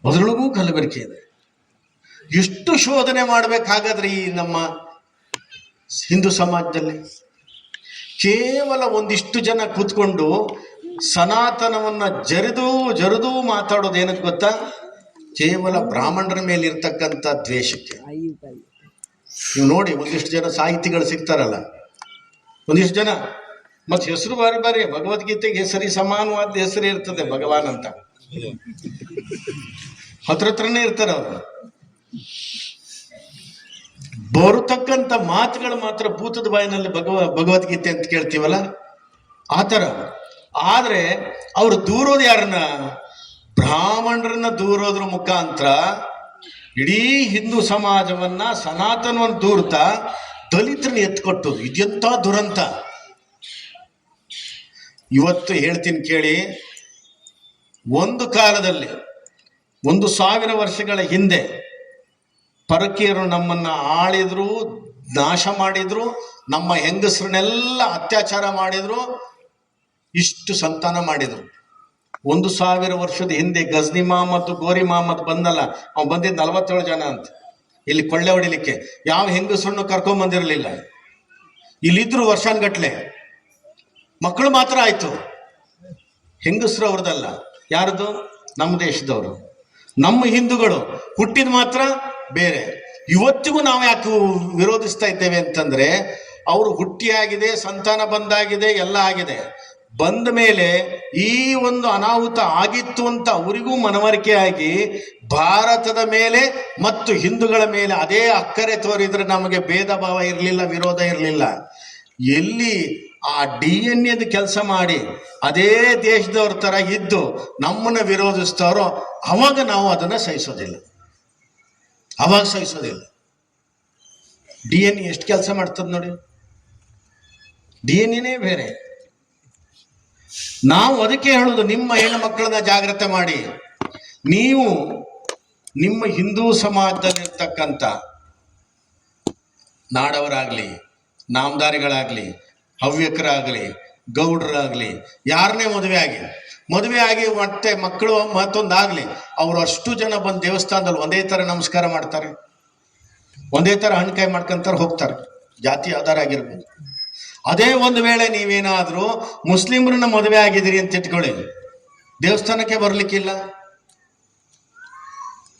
Speaker 2: ಅದರೊಳಗೂ ಕಲಬೆರಕೆ ಇದೆ. ಎಷ್ಟು ಶೋಧನೆ ಮಾಡ್ಬೇಕಾಗಾದ್ರೆ ಈ ನಮ್ಮ ಹಿಂದೂ ಸಮಾಜದಲ್ಲಿ ಕೇವಲ ಒಂದಿಷ್ಟು ಜನ ಕೂತ್ಕೊಂಡು ಸನಾತನವನ್ನ ಜರಿದು ಮಾತಾಡೋದು ಏನಕ್ಕೆ ಗೊತ್ತಾ? ಕೇವಲ ಬ್ರಾಹ್ಮಣರ ಮೇಲೆ ಇರ್ತಕ್ಕಂಥ ದ್ವೇಷಕ್ಕೆ. ನೀವು ನೋಡಿ, ಒಂದಿಷ್ಟು ಜನ ಸಾಹಿತಿಗಳು ಸಿಗ್ತಾರಲ್ಲ, ಒಂದಿಷ್ಟು ಜನ ಮತ್ತೆ ಹೆಸರು ಬಾರಿ ಭಗವದ್ಗೀತೆಗೆ ಹೆಸರಿ ಸಮಾನವಾದ ಹೆಸರು ಇರ್ತದೆ, ಭಗವಾನ್ ಅಂತ. ಹತ್ರನೇ ಇರ್ತಾರೆ ಅವರು. ಬರತಕ್ಕಂಥ ಮಾತುಗಳು ಮಾತ್ರ ಭೂತದ ಬಾಯಿನಲ್ಲಿ ಭಗವದ್ಗೀತೆ ಅಂತ ಕೇಳ್ತೀವಲ್ಲ, ಆ ಥರ. ಆದ್ರೆ ಅವರು ದೂರೋದು ಯಾರನ್ನ? ಬ್ರಾಹ್ಮಣರನ್ನ ದೂರೋದ್ರ ಮುಖಾಂತರ ಇಡೀ ಹಿಂದೂ ಸಮಾಜವನ್ನ, ಸನಾತನವನ್ನು ದೂರ್ತಾ ದಲಿತರನ್ನ ಎತ್ಕೊಟ್ಟೋದು. ಇದೆಂತ ದುರಂತ. ಇವತ್ತು ಹೇಳ್ತೀನಿ ಕೇಳಿ, ಒಂದು ಕಾಲದಲ್ಲಿ 1000 ವರ್ಷಗಳ ಹಿಂದೆ ಪರಕೀಯರು ನಮ್ಮನ್ನ ಆಳಿದ್ರು, ನಾಶ ಮಾಡಿದ್ರು, ನಮ್ಮ ಹೆಂಗಸರನ್ನೆಲ್ಲ ಅತ್ಯಾಚಾರ ಮಾಡಿದ್ರು, ಇಷ್ಟು ಸಂತಾನ ಮಾಡಿದ್ರು. 1000 ವರ್ಷದ ಹಿಂದೆ ಗಜ್ನಿ ಮಹಮ್ಮದ್, ಗೋರಿ ಮಹಮ್ಮದ್ ಬಂದಲ್ಲ, ಅವ್ನು ಬಂದಿದ್ದು 47 ಜನ ಅಂತ ಇಲ್ಲಿ ಕೊಳ್ಳೆ ಹೊಡಿಲಿಕ್ಕೆ. ಯಾವ ಹೆಂಗಸರನ್ನು ಕರ್ಕೊಂಡ್ ಬಂದಿರಲಿಲ್ಲ. ಇಲ್ಲಿದ್ರು ವರ್ಷಾನ್ಗಟ್ಲೆ. ಮಕ್ಕಳು ಮಾತ್ರ ಆಯ್ತು. ಹೆಂಗಸರು ಅವ್ರದಲ್ಲ. ಯಾರದು? ನಮ್ಮ ದೇಶದವರು, ನಮ್ಮ ಹಿಂದೂಗಳು. ಹುಟ್ಟಿದ ಮಾತ್ರ ಬೇರೆ. ಇವತ್ತಿಗೂ ನಾವು ಯಾಕೆ ವಿರೋಧಿಸ್ತಾ ಇದ್ದೇವೆ ಅಂತಂದ್ರೆ, ಅವರು ಹುಟ್ಟಿಯಾಗಿದೆ, ಸಂತಾನ ಬಂದಾಗಿದೆ, ಎಲ್ಲ ಆಗಿದೆ. ಬಂದ ಮೇಲೆ ಈ ಒಂದು ಅನಾಹುತ ಆಗಿತ್ತು ಅಂತ ಅವರಿಗೂ ಮನವರಿಕೆ ಆಗಿ ಭಾರತದ ಮೇಲೆ ಮತ್ತು ಹಿಂದೂಗಳ ಮೇಲೆ ಅದೇ ಅಕ್ಕರೆ ತೋರಿದ್ರೆ ನಮಗೆ ಭೇದ ಭಾವ ಇರಲಿಲ್ಲ, ವಿರೋಧ ಇರಲಿಲ್ಲ. ಎಲ್ಲಿ ಆ DNA ಕೆಲಸ ಮಾಡಿ ಅದೇ ದೇಶದವ್ರ ತರ ಇದ್ದು ನಮ್ಮನ್ನ ವಿರೋಧಿಸ್ತಾರೋ ಅವಾಗ ನಾವು ಅದನ್ನ ಸಹಿಸೋದಿಲ್ಲ. DNA ಎಷ್ಟು ಕೆಲಸ ಮಾಡ್ತದೆ ನೋಡಿ. DNA ಬೇರೆ. ನಾವು ಅದಕ್ಕೆ ಹೇಳೋದು, ನಿಮ್ಮ ಹೆಣ್ಣು ಮಕ್ಕಳನ್ನ ಜಾಗ್ರತೆ ಮಾಡಿ. ನೀವು ನಿಮ್ಮ ಹಿಂದೂ ಸಮಾಜದಲ್ಲಿರ್ತಕ್ಕಂಥ ನಾಡವರಾಗ್ಲಿ, ನಾಮದಾರಿಗಳಾಗ್ಲಿ, ಹವ್ಯಕರಾಗ್ಲಿ, ಗೌಡರಾಗ್ಲಿ, ಯಾರನ್ನೇ ಮದುವೆ ಆಗಿ ಮತ್ತೆ ಮಕ್ಕಳು ಮತ್ತೊಂದಾಗ್ಲಿ, ಅವರು ಅಷ್ಟು ಜನ ಬಂದು ದೇವಸ್ಥಾನದಲ್ಲಿ ಒಂದೇ ತರ ನಮಸ್ಕಾರ ಮಾಡ್ತಾರೆ, ಒಂದೇ ತರ ಹಣ್ಕಾಯಿ ಮಾಡ್ಕೊಂತಾರೆ, ಹೋಗ್ತಾರೆ. ಜಾತಿ ಆಧಾರ ಆಗಿರ್ಬೋದು. ಅದೇ ಒಂದು ವೇಳೆ ನೀವೇನಾದ್ರೂ ಮುಸ್ಲಿಮ್ರನ್ನ ಮದುವೆ ಆಗಿದ್ದೀರಿ ಅಂತ ಇಟ್ಕೊಳ್ಳಿ, ದೇವಸ್ಥಾನಕ್ಕೆ ಬರ್ಲಿಕ್ಕಿಲ್ಲ,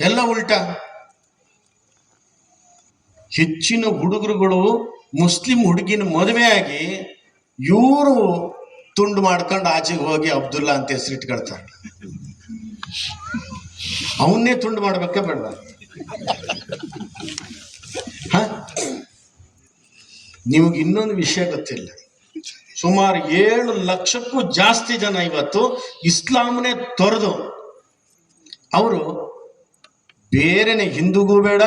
Speaker 2: ಎಲ್ಲ ಉಲ್ಟಾ. ಹೆಚ್ಚಿನ ಹುಡುಗರುಗಳು ಮುಸ್ಲಿಂ ಹುಡುಗಿನ ಮದುವೆ ಆಗಿ ಇವರು ತುಂಡು ಮಾಡ್ಕೊಂಡು ಆಚೆಗೆ ಹೋಗಿ ಅಬ್ದುಲ್ಲಾ ಅಂತ ಹೆಸರಿಟ್ಕೊಳ್ತಾರೆ. ಅವನ್ನೇ ತುಂಡು ಮಾಡ್ಬೇಕ ಬೇಡ? ನಿಮ್ಗೆ ಇನ್ನೊಂದು ವಿಷಯ ಗೊತ್ತಿಲ್ಲ, ಸುಮಾರು 7 ಲಕ್ಷಕ್ಕೂ ಜಾಸ್ತಿ ಜನ ಇವತ್ತು ಇಸ್ಲಾಂನೇ ತೊರೆದು ಅವರು ಬೇರೆನೆ ಹಿಂದೂಗೂ ಬೇಡ,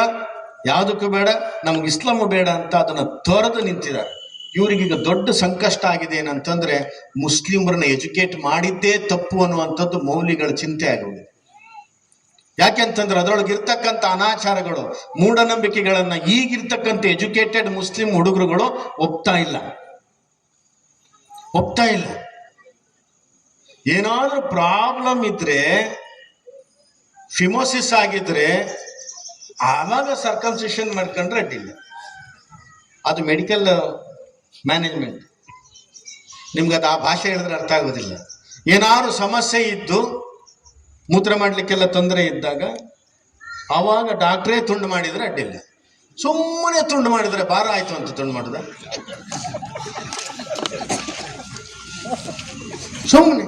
Speaker 2: ಯಾವುದಕ್ಕೂ ಬೇಡ, ನಮ್ಗೆ ಇಸ್ಲಾಮು ಬೇಡ ಅಂತ ಅದನ್ನ ತೊರೆದು ನಿಂತಿದ್ದಾರೆ. ಇವರಿಗೀಗ ದೊಡ್ಡ ಸಂಕಷ್ಟ ಆಗಿದೆ ಏನಂತಂದ್ರೆ ಮುಸ್ಲಿಮರನ್ನ ಎಜುಕೇಟ್ ಮಾಡಿದ್ದೇ ತಪ್ಪು ಅನ್ನುವಂಥದ್ದು ಮೌಲ್ಯಗಳ ಚಿಂತೆ ಆಗೋಗಿದೆ. ಯಾಕೆಂತಂದ್ರೆ ಅದರೊಳಗೆ ಇರ್ತಕ್ಕಂಥ ಅನಾಚಾರಗಳು, ಮೂಢನಂಬಿಕೆಗಳನ್ನ ಈಗಿರ್ತಕ್ಕಂಥ ಎಜುಕೇಟೆಡ್ ಮುಸ್ಲಿಂ ಹುಡುಗರುಗಳು ಒಪ್ತಾ ಇಲ್ಲ. ಏನಾದ್ರೂ ಪ್ರಾಬ್ಲಮ್ ಇದ್ರೆ, ಫಿಮೋಸಿಸ್ ಆಗಿದ್ರೆ ಆವಾಗ ಸರ್ಕಮ್ಸಿಷನ್ ಮಾಡ್ಕೊಂಡ್ರೆ ಅಡ್ಡಿಲ್ಲ. ಅದು ಮೆಡಿಕಲ್ ಮ್ಯಾನೇಜ್ಮೆಂಟ್. ನಿಮ್ಗೆ ಅದು ಆ ಭಾಷೆ ಹೇಳಿದ್ರೆ ಅರ್ಥ ಆಗೋದಿಲ್ಲ. ಏನಾದ್ರು ಸಮಸ್ಯೆ ಇದ್ದು ಮೂತ್ರ ಮಾಡ್ಲಿಕ್ಕೆಲ್ಲ ತೊಂದರೆ ಇದ್ದಾಗ ಆವಾಗ ಡಾಕ್ಟ್ರೇ ತುಂಡು ಮಾಡಿದ್ರೆ ಅಡ್ಡಿಲ್ಲ. ಸುಮ್ಮನೆ ತುಂಡು ಮಾಡಿದ್ರೆ ಭಾರ ಆಯ್ತು ಅಂತ ತುಂಡು ಮಾಡಿದ, ಸುಮ್ಮನೆ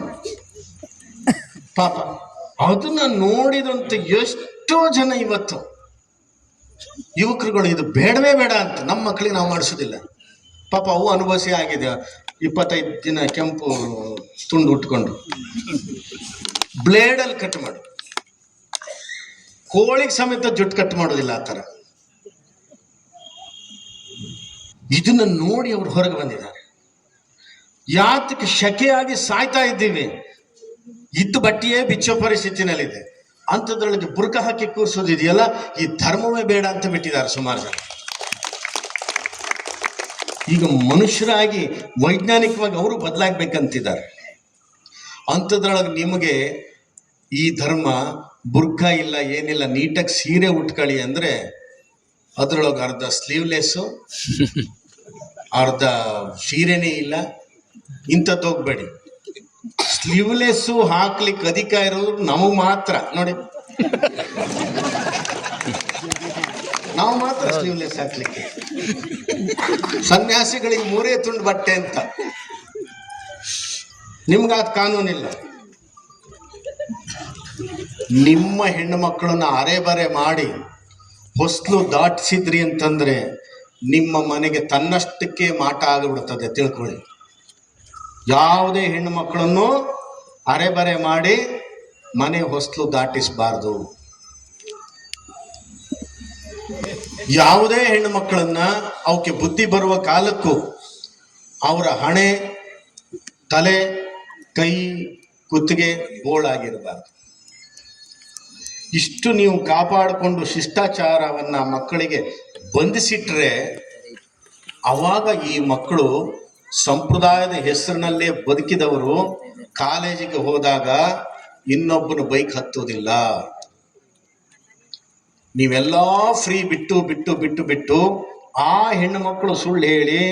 Speaker 2: ಪಾಪ ಅದನ್ನ ನೋಡಿದಂತ ಎಷ್ಟೋ ಜನ ಇವತ್ತು ಯುವಕರುಗಳು ಇದು ಬೇಡವೇ ಬೇಡ ಅಂತ ನಮ್ಮ ಮಕ್ಕಳಿಗೆ ನಾವು ಮಾಡಿಸೋದಿಲ್ಲ. ಪಾಪ ಅವು ಅನುಭವಿಸಿ ಆಗಿದೆ. 25 ದಿನ ಕೆಂಪು ತುಂಡು ಉಟ್ಕೊಂಡು ಬ್ಲೇಡಲ್ಲಿ ಕಟ್ ಮಾಡು, ಕೋಳಿಗೆ ಸಮೇತ ಜುಟ್ಟು ಕಟ್ ಮಾಡೋದಿಲ್ಲ ಆ ಥರ. ಇದನ್ನ ನೋಡಿ ಅವ್ರು ಹೊರಗೆ ಬಂದಿದ್ದಾರೆ. ಯಾತಕ್ಕೆ ಶಕೆಯಾಗಿ ಸಾಯ್ತಾ ಇದ್ದೀವಿ, ಇದ್ದು ಬಟ್ಟೆಯೇ ಬಿಚ್ಚೋ ಪರಿಸ್ಥಿತಿನಲ್ಲಿದೆ. ಅಂಥದ್ರೊಳಗೆ ಬುರ್ಕ ಹಾಕಿ ಕೂರಿಸೋದಿದೆಯಲ್ಲ, ಈ ಧರ್ಮವೇ ಬೇಡ ಅಂತ ಬಿಟ್ಟಿದ್ದಾರೆ ಸುಮಾರು ಜನ. ಈಗ ಮನುಷ್ಯರಾಗಿ ವೈಜ್ಞಾನಿಕವಾಗಿ ಅವರು ಬದಲಾಗಬೇಕಂತಿದ್ದಾರೆ. ಅಂಥದ್ರೊಳಗೆ ನಿಮಗೆ ಈ ಧರ್ಮ ಬುರ್ಕ ಇಲ್ಲ, ಏನಿಲ್ಲ, ನೀಟಾಗಿ ಸೀರೆ ಉಟ್ಕೊಳ್ಳಿ ಅಂದ್ರೆ ಅದ್ರೊಳಗೆ ಅರ್ಧ ಸ್ಲೀವ್ಲೆಸ್ಸು, ಅರ್ಧ ಸೀರೆನೇ ಇಲ್ಲ. ಇಂಥದ್ದು ಹೋಗ್ಬೇಡಿ. ಸ್ಲೀವ್ಲೆಸ್ಸು ಹಾಕ್ಲಿಕ್ಕೆ ಅಧಿಕ ಇರೋರು ನಮಗೆ ಮಾತ್ರ. ನೋಡಿ, ನಾವು ಮಾತ್ರ ಸ್ಲೀವ್ಲೆಸ್ ಹಾಕ್ಲಿಕ್ಕೆ. ಸನ್ಯಾಸಿಗಳಿಗೆ 3 ತುಂಡು ಬಟ್ಟೆ ಅಂತ. ನಿಮ್ಗಾದ ಕಾನೂನಿಲ್ಲ. ನಿಮ್ಮ ಹೆಣ್ಣು ಮಕ್ಕಳನ್ನ ಅರೆ ಮಾಡಿ ಹೊಸ್ಲು ದಾಟಿಸಿದ್ರಿ ಅಂತಂದ್ರೆ ನಿಮ್ಮ ಮನೆಗೆ ತನ್ನಷ್ಟಕ್ಕೆ ಮಾಟ ಆಗಿಬಿಡ್ತದೆ, ತಿಳ್ಕೊಳ್ಳಿ. ಯಾವುದೇ ಹೆಣ್ಣು ಮಕ್ಕಳನ್ನು ಅರೆ ಮಾಡಿ ಮನೆ ಹೊಸ್ಲು ದಾಟಿಸಬಾರ್ದು. ಯಾವುದೇ ಹೆಣ್ಣು ಮಕ್ಕಳನ್ನ ಅವಕ್ಕೆ ಬುದ್ಧಿ ಬರುವ ಕಾಲಕ್ಕೂ ಅವರ ಹಣೆ, ತಲೆ, ಕೈ, ಕುತ್ತಿಗೆ ಬೋಳಾಗಿರಬಾರ್ದು. ಇಷ್ಟು ನೀವು ಕಾಪಾಡಿಕೊಂಡು ಶಿಷ್ಟಾಚಾರವನ್ನ ಮಕ್ಕಳಿಗೆ ಬಂಧಿಸಿಟ್ರೆ ಅವಾಗ ಈ ಮಕ್ಕಳು ಸಂಪ್ರದಾಯದ ಹೆಸರಿನಲ್ಲೇ ಬದುಕಿದವರು ಕಾಲೇಜಿಗೆ ಹೋದಾಗ ಇನ್ನೊಬ್ಬನ ಬೈಕ್ ಹತ್ತೋದಿಲ್ಲ. ನೀವೆಲ್ಲ ಫ್ರೀ ಬಿಟ್ಟು ಆ ಹೆಣ್ಣು ಮಕ್ಕಳು ಸುಳ್ಳು ಹೇಳಿ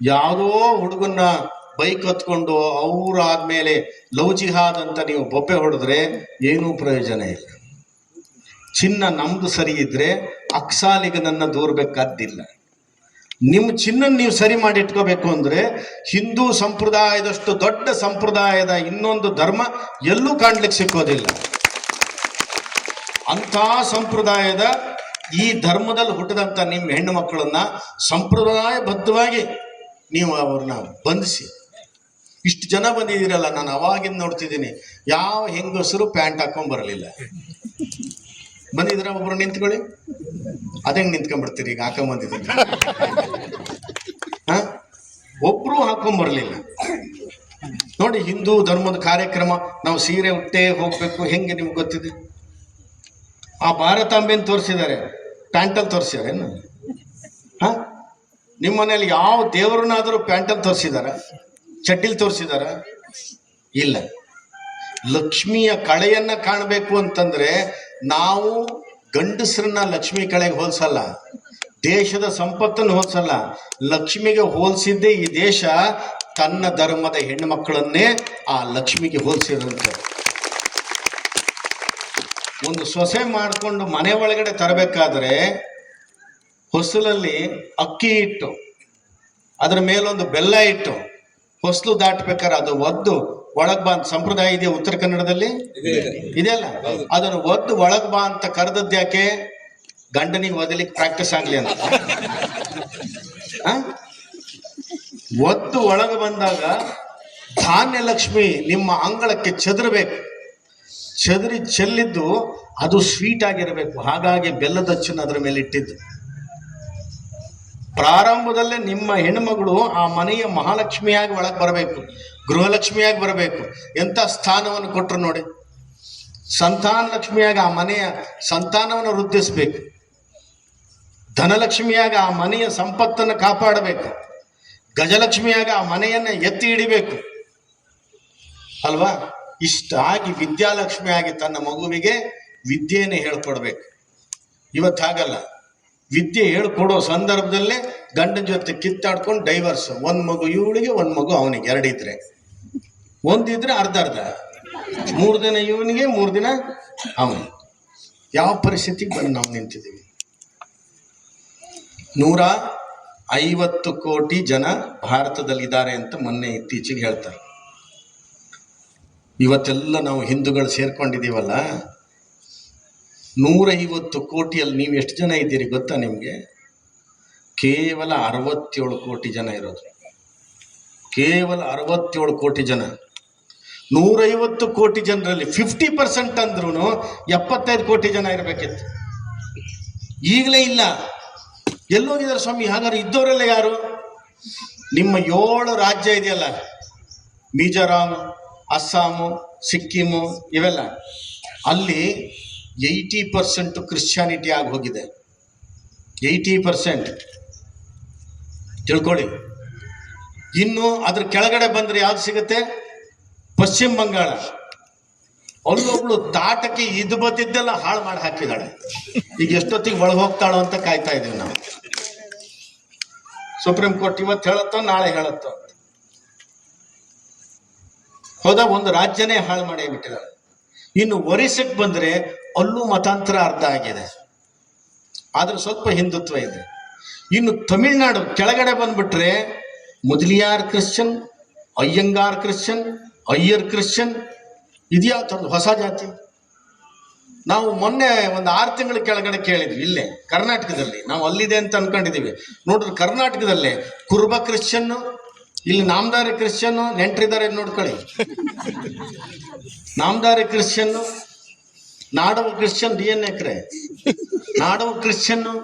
Speaker 2: ಯಾವುದೋ ಹುಡುಗನ್ನ ಬೈಕ್ ಹತ್ಕೊಂಡು ಅವರಾದ್ಮೇಲೆ ಲವ್ ಜಿಹಾದ್ ಅಂತ ನೀವು ಬೊಬ್ಬೆ ಹೊಡೆದ್ರೆ ಏನೂ ಪ್ರಯೋಜನ ಇಲ್ಲ. ಚಿನ್ನ ನಮ್ದು ಸರಿ ಇದ್ರೆ ಅಕ್ಸಾಲಿಗೆ ನನ್ನ ದೂರಬೇಕಾದ್ದಿಲ್ಲ. ನಿಮ್ಮ ಚಿನ್ನ ನೀವು ಸರಿ ಮಾಡಿ ಇಟ್ಕೋಬೇಕು ಅಂದ್ರೆ ಹಿಂದೂ ಸಂಪ್ರದಾಯದಷ್ಟು ದೊಡ್ಡ ಸಂಪ್ರದಾಯದ ಇನ್ನೊಂದು ಧರ್ಮ ಎಲ್ಲೂ ಕಾಣ್ಲಿಕ್ಕೆ ಸಿಕ್ಕೋದಿಲ್ಲ. ಅಂಥ ಸಂಪ್ರದಾಯದ ಈ ಧರ್ಮದಲ್ಲಿ ಹುಟ್ಟಿದಂಥ ನಿಮ್ಮ ಹೆಣ್ಣು ಮಕ್ಕಳನ್ನ ಸಂಪ್ರದಾಯಬದ್ಧವಾಗಿ ನೀವು ಅವ್ರನ್ನ ಬಂಧಿಸಿ. ಇಷ್ಟು ಜನ ಬಂದಿದ್ದೀರಲ್ಲ, ನಾನು ಅವಾಗಿಂದ ನೋಡ್ತಿದ್ದೀನಿ, ಯಾವ ಹೆಂಗಸರು ಪ್ಯಾಂಟ್ ಹಾಕೊಂಡ್ ಬರಲಿಲ್ಲ. ಬಂದಿದ್ರ ಒಬ್ರು ನಿಂತ್ಕೊಳ್ಳಿ, ಅದಂಗೆ ನಿಂತ್ಕೊಂಡ್ಬಿಡ್ತೀರಿ. ಈಗ ಹಾಕೊಂಬಂದಿದ್ದೀನಿ, ಒಬ್ರು ಹಾಕೊಂಬರ್ಲಿಲ್ಲ. ನೋಡಿ, ಹಿಂದೂ ಧರ್ಮದ ಕಾರ್ಯಕ್ರಮ ನಾವು ಸೀರೆ ಉಟ್ಟೇ ಹೋಗ್ಬೇಕು, ಹೆಂಗೆ ನಿಮ್ಗೆ ಗೊತ್ತಿದೆ? ಆ ಭಾರತಾಂಬೆನ್ ತೋರಿಸಿದ್ದಾರೆ, ಪ್ಯಾಂಟಲ್ಲಿ ತೋರಿಸಿದಾರೇನು? ನಿಮ್ಮ ಮನೇಲಿ ಯಾವ ದೇವರನ್ನಾದರೂ ಪ್ಯಾಂಟಲ್ಲಿ ತೋರಿಸಿದಾರ, ಚಡ್ಡಿಲ್ ತೋರಿಸಿದಾರ? ಇಲ್ಲ. ಲಕ್ಷ್ಮಿಯ ಕಳೆಯನ್ನ ಕಾಣಬೇಕು ಅಂತಂದ್ರೆ ನಾವು ಗಂಡಸರನ್ನ ಲಕ್ಷ್ಮಿ ಕಳೆಗೆ ಹೋಲ್ಸಲ್ಲ, ದೇಶದ ಸಂಪತ್ತನ್ನು ಹೋಲ್ಸಲ್ಲ. ಲಕ್ಷ್ಮಿಗೆ ಹೋಲಿಸಿದ್ದೇ ಈ ದೇಶ ತನ್ನ ಧರ್ಮದ ಹೆಣ್ಣು ಮಕ್ಕಳನ್ನೇ ಆ ಲಕ್ಷ್ಮಿಗೆ ಹೋಲಿಸಿರುವಂತ. ಒಂದು ಸೊಸೆ ಮಾಡಿಕೊಂಡು ಮನೆ ಒಳಗಡೆ ತರಬೇಕಾದ್ರೆ ಹೊಸಲಲ್ಲಿ ಅಕ್ಕಿ ಇಟ್ಟು ಅದರ ಮೇಲೊಂದು ಬೆಲ್ಲ ಇಟ್ಟು ಹೊಸಲು ದಾಟಬೇಕಾದ್ರೆ ಅದು ಒದ್ದು ಒಳಗ್ ಬಾ ಅಂತ ಸಂಪ್ರದಾಯ ಇದೆಯಾ ಉತ್ತರ ಕನ್ನಡದಲ್ಲಿ? ಇದೆಯಲ್ಲ, ಅದನ್ನು ಒದ್ದು ಒಳಗ್ ಬಾ ಅಂತ ಕರೆದದ್ದು ಯಾಕೆ? ಗಂಡನಿಗೆ ಒದಲಿಕ್ಕೆ ಪ್ರಾಕ್ಟೀಸ್ ಆಗ್ಲಿ ಅಂತ. ಒದ್ದು ಒಳಗೆ ಬಂದಾಗ ಧಾನ್ಯ ಲಕ್ಷ್ಮಿ ನಿಮ್ಮ ಅಂಗಳಕ್ಕೆ ಚದುರಬೇಕು. ಚದುರಿ ಚೆಲ್ಲಿದ್ದು ಅದು ಸ್ವೀಟ್ ಆಗಿರಬೇಕು. ಹಾಗಾಗಿ ಬೆಲ್ಲದ ಅಚ್ಚನ್ನು ಅದರ ಮೇಲೆ ಇಟ್ಟಿದ್ದು. ಪ್ರಾರಂಭದಲ್ಲೇ ನಿಮ್ಮ ಹೆಣ್ಣುಮಗಳು ಆ ಮನೆಯ ಮಹಾಲಕ್ಷ್ಮಿಯಾಗಿ ಒಳಗೆ ಬರಬೇಕು, ಗೃಹಲಕ್ಷ್ಮಿಯಾಗಿ ಬರಬೇಕು. ಎಂಥ ಸ್ಥಾನವನ್ನು ಕೊಟ್ಟರು ನೋಡಿ. ಸಂತಾನ ಲಕ್ಷ್ಮಿಯಾಗಿ ಆ ಮನೆಯ ಸಂತಾನವನ್ನು ವೃದ್ಧಿಸಬೇಕು, ಧನಲಕ್ಷ್ಮಿಯಾಗಿ ಆ ಮನೆಯ ಸಂಪತ್ತನ್ನು ಕಾಪಾಡಬೇಕು, ಗಜಲಕ್ಷ್ಮಿಯಾಗಿ ಆ ಮನೆಯನ್ನು ಎತ್ತಿ ಹಿಡಿಬೇಕು ಅಲ್ವಾ. ಇಷ್ಟಾಗಿ ವಿದ್ಯಾಲಕ್ಷ್ಮಿಯಾಗಿ ತನ್ನ ಮಗುವಿಗೆ ವಿದ್ಯೆಯನ್ನು ಹೇಳ್ಕೊಡ್ಬೇಕು. ಇವತ್ತು ಹಾಗಲ್ಲ. ವಿದ್ಯೆ ಹೇಳ್ಕೊಡೋ ಸಂದರ್ಭದಲ್ಲೇ ಗಂಡನ ಜೊತೆ ಕಿತ್ತಾಡ್ಕೊಂಡು ಡೈವರ್ಸ್. ಒಂದು ಮಗು ಇವಳಿಗೆ, ಒಂದು ಮಗು ಅವನಿಗೆ, ಎರಡಿದ್ರೆ. ಒಂದಿದ್ರೆ ಅರ್ಧ ಅರ್ಧ, 3 ದಿನ ಇವನಿಗೆ, 3 ದಿನ ಅವನಿಗೆ. ಯಾವ ಪರಿಸ್ಥಿತಿಗೆ ಬಂದು ನಾವು ನಿಂತಿದ್ದೀವಿ? 150 ಕೋಟಿ ಜನ ಭಾರತದಲ್ಲಿದ್ದಾರೆ ಅಂತ ಮೊನ್ನೆ ಇತ್ತೀಚೆಗೆ ಹೇಳ್ತಾರೆ. ಇವತ್ತೆಲ್ಲ ನಾವು ಹಿಂದೂಗಳು ಸೇರ್ಕೊಂಡಿದ್ದೀವಲ್ಲ, 150 ಕೋಟಿಯಲ್ಲಿ ನೀವು ಎಷ್ಟು ಜನ ಇದ್ದೀರಿ ಗೊತ್ತಾ ನಿಮಗೆ? ಕೇವಲ 67 ಕೋಟಿ ಜನ ಇರೋದು. ಕೇವಲ 67 ಕೋಟಿ ಜನ. 150 ಕೋಟಿ ಜನರಲ್ಲಿ 50% ಅಂದ್ರೂ 75 ಕೋಟಿ ಜನ ಇರಬೇಕಿತ್ತು. ಈಗಲೇ ಇಲ್ಲ. ಎಲ್ಲೋಗಿದ್ದಾರೆ ಸ್ವಾಮಿ? ಹಾಗಾದ್ರೆ ಇದ್ದವರೆಲ್ಲ ಯಾರು? ನಿಮ್ಮ 7 ರಾಜ್ಯ ಇದೆಯಲ್ಲ, ಮಿಜೋರಾಮ್, ಅಸ್ಸಾಮು, ಸಿಕ್ಕಿಮು, ಇವೆಲ್ಲ, ಅಲ್ಲಿ 80% ಕ್ರಿಶ್ಚಿಯಾನಿಟಿ ಆಗಿ ಹೋಗಿದೆ. 80% ತಿಳ್ಕೊಳ್ಳಿ. ಇನ್ನು ಅದ್ರ ಕೆಳಗಡೆ ಬಂದರೆ ಯಾವ್ದು ಸಿಗುತ್ತೆ? ಪಶ್ಚಿಮ ಬಂಗಾಳ. ಅಲ್ಲೊಬ್ಳು ತಾಟಕ್ಕೆ ಇದು ಬತ್ತಿದ್ದೆಲ್ಲ ಹಾಳು ಮಾಡಿ ಹಾಕಿದಾಳೆ. ಈಗ ಎಷ್ಟೊತ್ತಿಗೆ ಒಳಗೆ ಹೋಗ್ತಾಳೋ ಅಂತ ಕಾಯ್ತಾ ಇದೀವಿ ನಾವು. ಸುಪ್ರೀಂ ಕೋರ್ಟ್ ಇವತ್ತು ಹೇಳತ್ತೋ ನಾಳೆ ಹೇಳತ್ತೋ. ಹೌದಾ? ಒಂದು ರಾಜ್ಯನೇ ಹಾಳು ಮಾಡಿ ಬಿಟ್ಟಿದ್ದಾಳೆ. ಇನ್ನು ಒರಿಸ್ಸಕ್ಕೆ ಬಂದರೆ ಅಲ್ಲೂ ಮತಾಂತರ ಅರ್ಧ ಆಗಿದೆ, ಆದ್ರೆ ಸ್ವಲ್ಪ ಹಿಂದುತ್ವ ಇದೆ. ಇನ್ನು ತಮಿಳ್ನಾಡು ಕೆಳಗಡೆ ಬಂದ್ಬಿಟ್ರೆ Mudaliar Christian, Iyengar Christian, Iyer Christian. ಇದ್ಯಾವ ಥರದ್ದು ಹೊಸ ಜಾತಿ? ನಾವು ಮೊನ್ನೆ ಒಂದು 6 ತಿಂಗಳ ಕೆಳಗಡೆ ಕೇಳಿದ್ವಿ ಇಲ್ಲೇ ಕರ್ನಾಟಕದಲ್ಲಿ. ನಾವು ಅಲ್ಲಿದೆ ಅಂತ ಅನ್ಕೊಂಡಿದ್ದೀವಿ. ನೋಡ್ರಿ, ಕರ್ನಾಟಕದಲ್ಲೇ ಕುರುಬ ಕ್ರಿಶ್ಚಿಯನ್ನು, ಇಲ್ಲಿ ನಾಮದಾರಿ ಕ್ರಿಶ್ಚಿಯನ್ನು. ನೆಂಟರಿದ್ದಾರೆ ನೋಡ್ಕೊಳ್ಳಿ. Namdhari Christian, ನಾಡವ Christian, DNA ಕ್ರೆ ನಾಡವ Christian,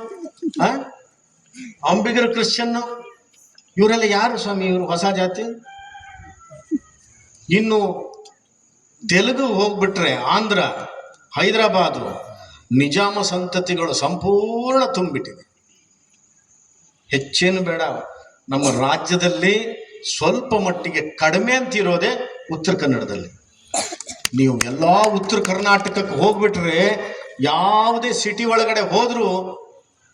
Speaker 2: ಅಂಬಿಗರ ಕ್ರಿಶ್ಚಿಯನ್ನು. ಇವರೆಲ್ಲ ಯಾರು ಸ್ವಾಮಿ? ಇವರು ಹೊಸ ಜಾತಿ. ಇನ್ನು ತೆಲುಗು ಹೋಗ್ಬಿಟ್ರೆ ಆಂಧ್ರ, ಹೈದರಾಬಾದು, ನಿಜಾಮ ಸಂತತಿಗಳು ಸಂಪೂರ್ಣ ತುಂಬಿಟ್ಟಿದೆ. ಹೆಚ್ಚೇನು ಬೇಡ. ನಮ್ಮ ರಾಜ್ಯದಲ್ಲಿ ಸ್ವಲ್ಪ ಮಟ್ಟಿಗೆ ಕಡಿಮೆ ಅಂತಿರೋದೇ ಉತ್ತರ ಕನ್ನಡದಲ್ಲಿ. ನೀವು ಎಲ್ಲ ಉತ್ತರ ಕರ್ನಾಟಕಕ್ಕೆ ಹೋಗ್ಬಿಟ್ರೆ ಯಾವುದೇ ಸಿಟಿ ಒಳಗಡೆ ಹೋದ್ರೂ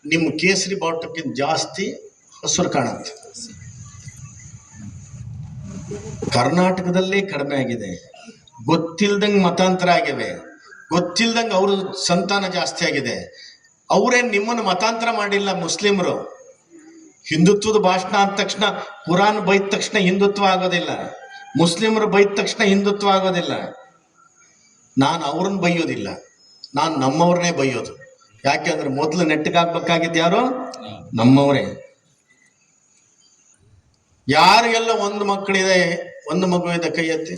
Speaker 2: ನಿಮ್ಮ ಕೇಸರಿ ಬಾವುಟಕ್ಕಿಂತ ಜಾಸ್ತಿ ಹಸುರು ಕಾಣುತ್ತೆ. ಕರ್ನಾಟಕದಲ್ಲೇ ಕಡಿಮೆ ಆಗಿದೆ. ಗೊತ್ತಿಲ್ದಂಗೆ ಮತಾಂತರ ಆಗಿವೆ, ಗೊತ್ತಿಲ್ದಂಗೆ ಅವ್ರ ಸಂತಾನ ಜಾಸ್ತಿ ಆಗಿದೆ. ಅವರೇನು ನಿಮ್ಮನ್ನು ಮತಾಂತರ ಮಾಡಿಲ್ಲ ಮುಸ್ಲಿಮರು. ಹಿಂದುತ್ವದ ಭಾಷಣ ಅಂದ ತಕ್ಷಣ, ಕುರಾನ್ ಬೈದ ತಕ್ಷಣ ಹಿಂದುತ್ವ ಆಗೋದಿಲ್ಲ, ಮುಸ್ಲಿಮರು ಬೈದ ತಕ್ಷಣ ಹಿಂದುತ್ವ ಆಗೋದಿಲ್ಲ. ನಾನು ಅವ್ರನ್ನ ಬೈಯೋದಿಲ್ಲ, ನಾನು ನಮ್ಮವ್ರನ್ನೇ ಬೈಯೋದು. ಯಾಕೆಂದ್ರೆ ಮೊದಲು ನೆಟ್ಟಗಾಗ್ಬೇಕಾಗಿದ್ದು ಯಾರು? ನಮ್ಮವರೇ. ಯಾರಿಗೆಲ್ಲ ಒಂದು ಮಕ್ಕಳಿದೆ, ಒಂದು ಮಗು ಇದೆ, ಕೈ ಎತ್ತಿ.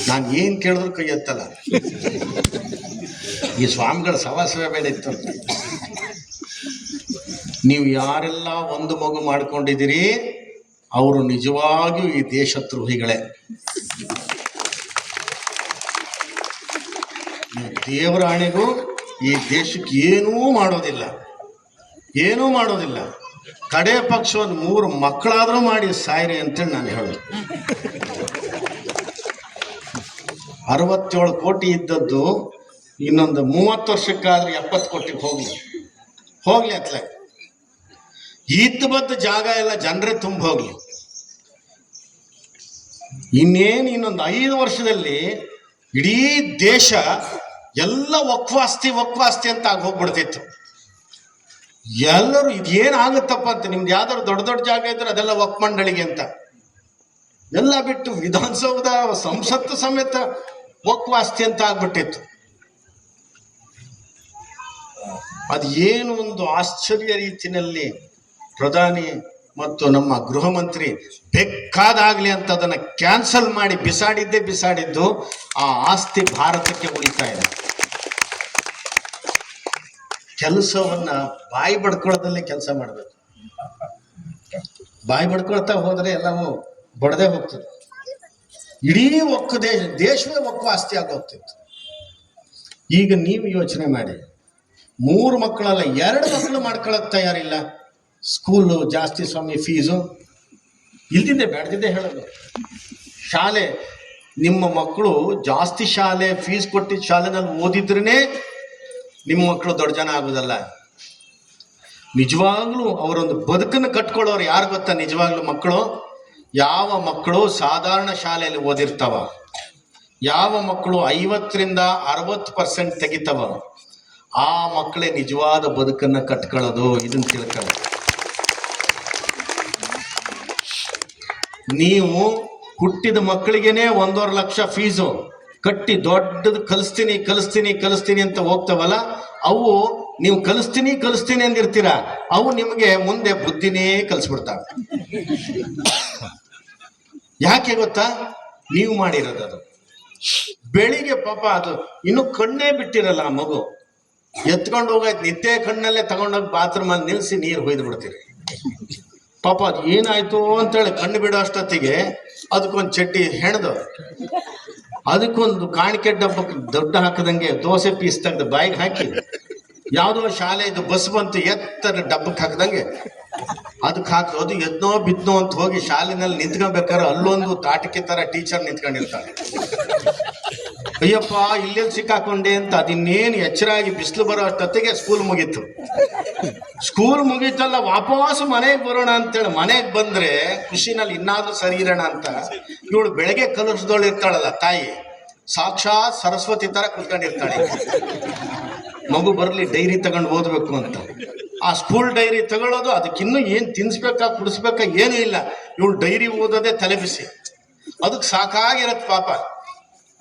Speaker 2: ನಾನು ಏನ್ ಕೇಳಿದ್ರು ಕೈ ಎತ್ತಲ್ಲ. ಈ ಸ್ವಾಮಿಗಳ ಸವಾಸವೇ ಬೇಡ ಇತ್ತು. ನೀವು ಯಾರೆಲ್ಲ ಒಂದು ಮಗು ಮಾಡ್ಕೊಂಡಿದ್ದೀರಿ ಅವರು ನಿಜವಾಗಿಯೂ ಈ ದೇಶದ್ರೋಹಿಗಳೇ. ದೇವರ ಆಣೆಗೂ ಈ ದೇಶಕ್ಕೆ ಏನೂ ಮಾಡೋದಿಲ್ಲ, ಏನೂ ಮಾಡೋದಿಲ್ಲ. ಕಡೆ ಪಕ್ಷ ಒಂದು 3 ಮಕ್ಕಳಾದ್ರೂ ಮಾಡಿ ಸಾಯ್ರಿ ಅಂತೇಳಿ ನಾನು ಹೇಳೋದು. 67 ಕೋಟಿ ಇದ್ದದ್ದು ಇನ್ನೊಂದು 30 ವರ್ಷಕ್ಕಾದ್ರೆ 70 ಕೋಟಿಗೆ ಹೋಗ್ಲಿ ಅತ್ಲೆ. ಬದ್ದ ಜಾಗ ಎಲ್ಲ ಜನರೇ ತುಂಬ ಹೋಗ್ಲಿ. ಇನ್ನೇನು ಇನ್ನೊಂದು 5 ವರ್ಷದಲ್ಲಿ ಇಡೀ ದೇಶ ಎಲ್ಲ ವಕ್ವಾಸ್ತಿ ಅಂತ ಆಗಿ ಹೋಗ್ಬಿಡ್ತಿತ್ತು. ಎಲ್ಲರೂ ಇದೇನಾಗುತ್ತಪ್ಪ ಅಂತ, ನಿಮ್ದು ಯಾವ್ದಾದ್ರು ದೊಡ್ಡ ಜಾಗ ಇದ್ರೆ ಅದೆಲ್ಲ ವಕ್ಫ್ ಮಂಡಳಿಗೆ ಅಂತ ಎಲ್ಲ ಬಿಟ್ಟು ವಿಧಾನಸೌಧ, ಸಂಸತ್ತು ಸಮೇತ ವಕ್ವಾಸ್ತಿ ಅಂತ ಆಗ್ಬಿಟ್ಟಿತ್ತು. ಅದು ಏನು ಒಂದು ಆಶ್ಚರ್ಯ ರೀತಿಯಲ್ಲಿ ಪ್ರಧಾನಿ ಮತ್ತು ನಮ್ಮ ಗೃಹ ಮಂತ್ರಿ ಬೇಕಾದಾಗ್ಲಿ ಅಂತ ಅದನ್ನ ಕ್ಯಾನ್ಸಲ್ ಮಾಡಿ ಬಿಸಾಡಿದ್ದು ಆ ಆಸ್ತಿ ಭಾರತಕ್ಕೆ ಉಳಿತಾ ಇದೆ. ಕೆಲಸವನ್ನ ಬಾಯಿ ಬಡ್ಕೊಳ್ಳೋದಲ್ಲೇ ಕೆಲಸ ಮಾಡಬೇಕು. ಬಾಯಿ ಬಡ್ಕೊಳ್ತಾ ಹೋದ್ರೆ ಎಲ್ಲವೂ ಬಡದೇ ಹೋಗ್ತದೆ. ಇಡೀ ಒಕ್ಕು ದೇಶವೇ ಒಕ್ಕು ಆಸ್ತಿ ಆಗೋಗ್ತಿತ್ತು. ಈಗ ನೀವು ಯೋಚನೆ ಮಾಡಿ, 3 ಮಕ್ಕಳಲ್ಲ 2 ಮಕ್ಕಳು ಮಾಡ್ಕೊಳ್ಳೋಕೆ ತಯಾರಿಲ್ಲ. ಸ್ಕೂಲು ಜಾಸ್ತಿ ಸ್ವಾಮಿ, ಫೀಸು ಇಲ್ದಿದ್ದೆ ಬೇಡದಿದ್ದೆ ಹೇಳೋದು. ಶಾಲೆ, ನಿಮ್ಮ ಮಕ್ಕಳು ಜಾಸ್ತಿ ಶಾಲೆ ಫೀಸ್ ಕೊಟ್ಟಿದ್ದ ಶಾಲೆನಲ್ಲಿ ಓದಿದ್ರೇ ನಿಮ್ಮ ಮಕ್ಕಳು ದೊಡ್ಡ ಜನ ಆಗೋದಲ್ಲ. ನಿಜವಾಗ್ಲೂ ಅವರೊಂದು ಬದುಕನ್ನು ಕಟ್ಕೊಳ್ಳೋರು ಯಾರು ಗೊತ್ತಾ? ನಿಜವಾಗ್ಲೂ ಮಕ್ಕಳು, ಯಾವ ಮಕ್ಕಳು ಸಾಧಾರಣ ಶಾಲೆಯಲ್ಲಿ ಓದಿರ್ತಾವ, ಯಾವ ಮಕ್ಕಳು 50ರಿಂದ 60% ತೆಗಿತಾವ, ಆ ಮಕ್ಕಳೇ ನಿಜವಾದ ಬದುಕನ್ನು ಕಟ್ಕೊಳ್ಳೋದು. ಇದನ್ನು ತಿಳ್ಕೊಳ್ಳಿ. ನೀವು ಹುಟ್ಟಿದ ಮಕ್ಕಳಿಗೇನೆ 1.5 ಲಕ್ಷ ಫೀಸು ಕಟ್ಟಿ ದೊಡ್ಡದು ಕಲಿಸ್ತೀನಿ ಅಂತ ಹೋಗ್ತಾವಲ್ಲ, ಅವು ನೀವು ಕಲಿಸ್ತೀನಿ ಅಂದಿರ್ತೀರ, ಅವು ನಿಮಗೆ ಮುಂದೆ ಬುದ್ಧಿನೇ ಕಲಿಸ್ಬಿಡ್ತಾವೆ. ಯಾಕೆ ಗೊತ್ತಾ? ನೀವು ಮಾಡಿರೋದು ಅದು. ಬೆಳಿಗ್ಗೆ ಪಾಪ ಅದು ಇನ್ನು ಕಣ್ಣೇ ಬಿಟ್ಟಿರಲ್ಲ ಆ ಮಗು, ಎತ್ಕೊಂಡು ಹೋಗಾಯ್ತು, ನಿದ್ದೆ ಕಣ್ಣಲ್ಲೇ ತಗೊಂಡೋಗಿ ಬಾತ್ರೂಮಲ್ಲಿ ನಿಲ್ಲಿಸಿ ನೀರು ಹೊಯ್ದು ಬಿಡ್ತೀರಿ. ಪಾಪ ಅದು ಏನಾಯ್ತು ಅಂತೇಳಿ ಕಣ್ಣು ಬಿಡೋ ಅಷ್ಟೊತ್ತಿಗೆ ಅದಕ್ಕೊಂದು ಚಡ್ಡಿ ಹೆಣ್ದು, ಅದಕ್ಕೊಂದು ಕಾಣಿಕೆ ಡಬ್ಬಕ್ಕೆ ದುಡ್ಡು ಹಾಕದಂಗೆ ದೋಸೆ ಪೀಸ್ ತೆಗೆದು ಬಾಯಿಗೆ ಹಾಕಿ, ಯಾವುದೋ ಶಾಲೆ ಇದು ಬಸ್ ಬಂತು ಎತ್ತರ ಡಬ್ಬಕ್ಕೆ ಹಾಕದಂಗೆ ಅದಕ್ಕೆ ಹಾಕೋದು. ಅದು ಎದ್ನೋ ಬಿದ್ನೋ ಅಂತ ಹೋಗಿ ಶಾಲೆನಲ್ಲಿ ನಿಂತ್ಕೊಬೇಕಾದ್ರೆ ಅಲ್ಲೊಂದು ತಾಟಿಕೆ ತರ ಟೀಚರ್ ನಿಂತ್ಕೊಂಡಿರ್ತಾರೆ. ಅಯ್ಯಪ್ಪ ಇಲ್ಲೆಲ್ಲಿ ಸಿಕ್ಕಾಕೊಂಡೆ ಅಂತ ಅದಿನ್ನೇನು ಎಚ್ಚರಾಗಿ ಬಿಸಿಲು ಬರೋ ಅಷ್ಟೊತ್ತಿಗೆ ಸ್ಕೂಲ್ ಮುಗೀತು. ಸ್ಕೂಲ್ ಮುಗೀತಲ್ಲ, ವಾಪಸ್ ಮನೆಗೆ ಬರೋಣ ಅಂತೇಳಿ ಮನೆಗೆ ಬಂದ್ರೆ ಖುಷಿನಲ್ಲಿ ಇನ್ನಾದ್ರೂ ಸರಿ ಇರೋಣ ಅಂತ ಇವಳು ಬೆಳಗ್ಗೆ ಕಲಿಸ್ದೋಳು ಇರ್ತಾಳಲ್ಲ ತಾಯಿ, ಸಾಕ್ಷಾತ್ ಸರಸ್ವತಿ ತರ ಕುತ್ಕೊಂಡಿರ್ತಾಳೆ. ಮಗು ಬರಲಿ ಡೈರಿ ತಗೊಂಡು ಓದ್ಬೇಕು ಅಂತ. ಆ ಸ್ಕೂಲ್ ಡೈರಿ ತಗೊಳ್ಳೋದು, ಅದಕ್ಕಿನ್ನೂ ಏನು ತಿನ್ಸ್ಬೇಕಾ ಕುಡಿಸ್ಬೇಕಾ ಏನೂ ಇಲ್ಲ, ಇವಳು ಡೈರಿ ಓದೋದೇ ತಲೆ ಬಿಸಿ. ಅದಕ್ಕೆ ಸಾಕಾಗಿರತ್ತೆ ಪಾಪ.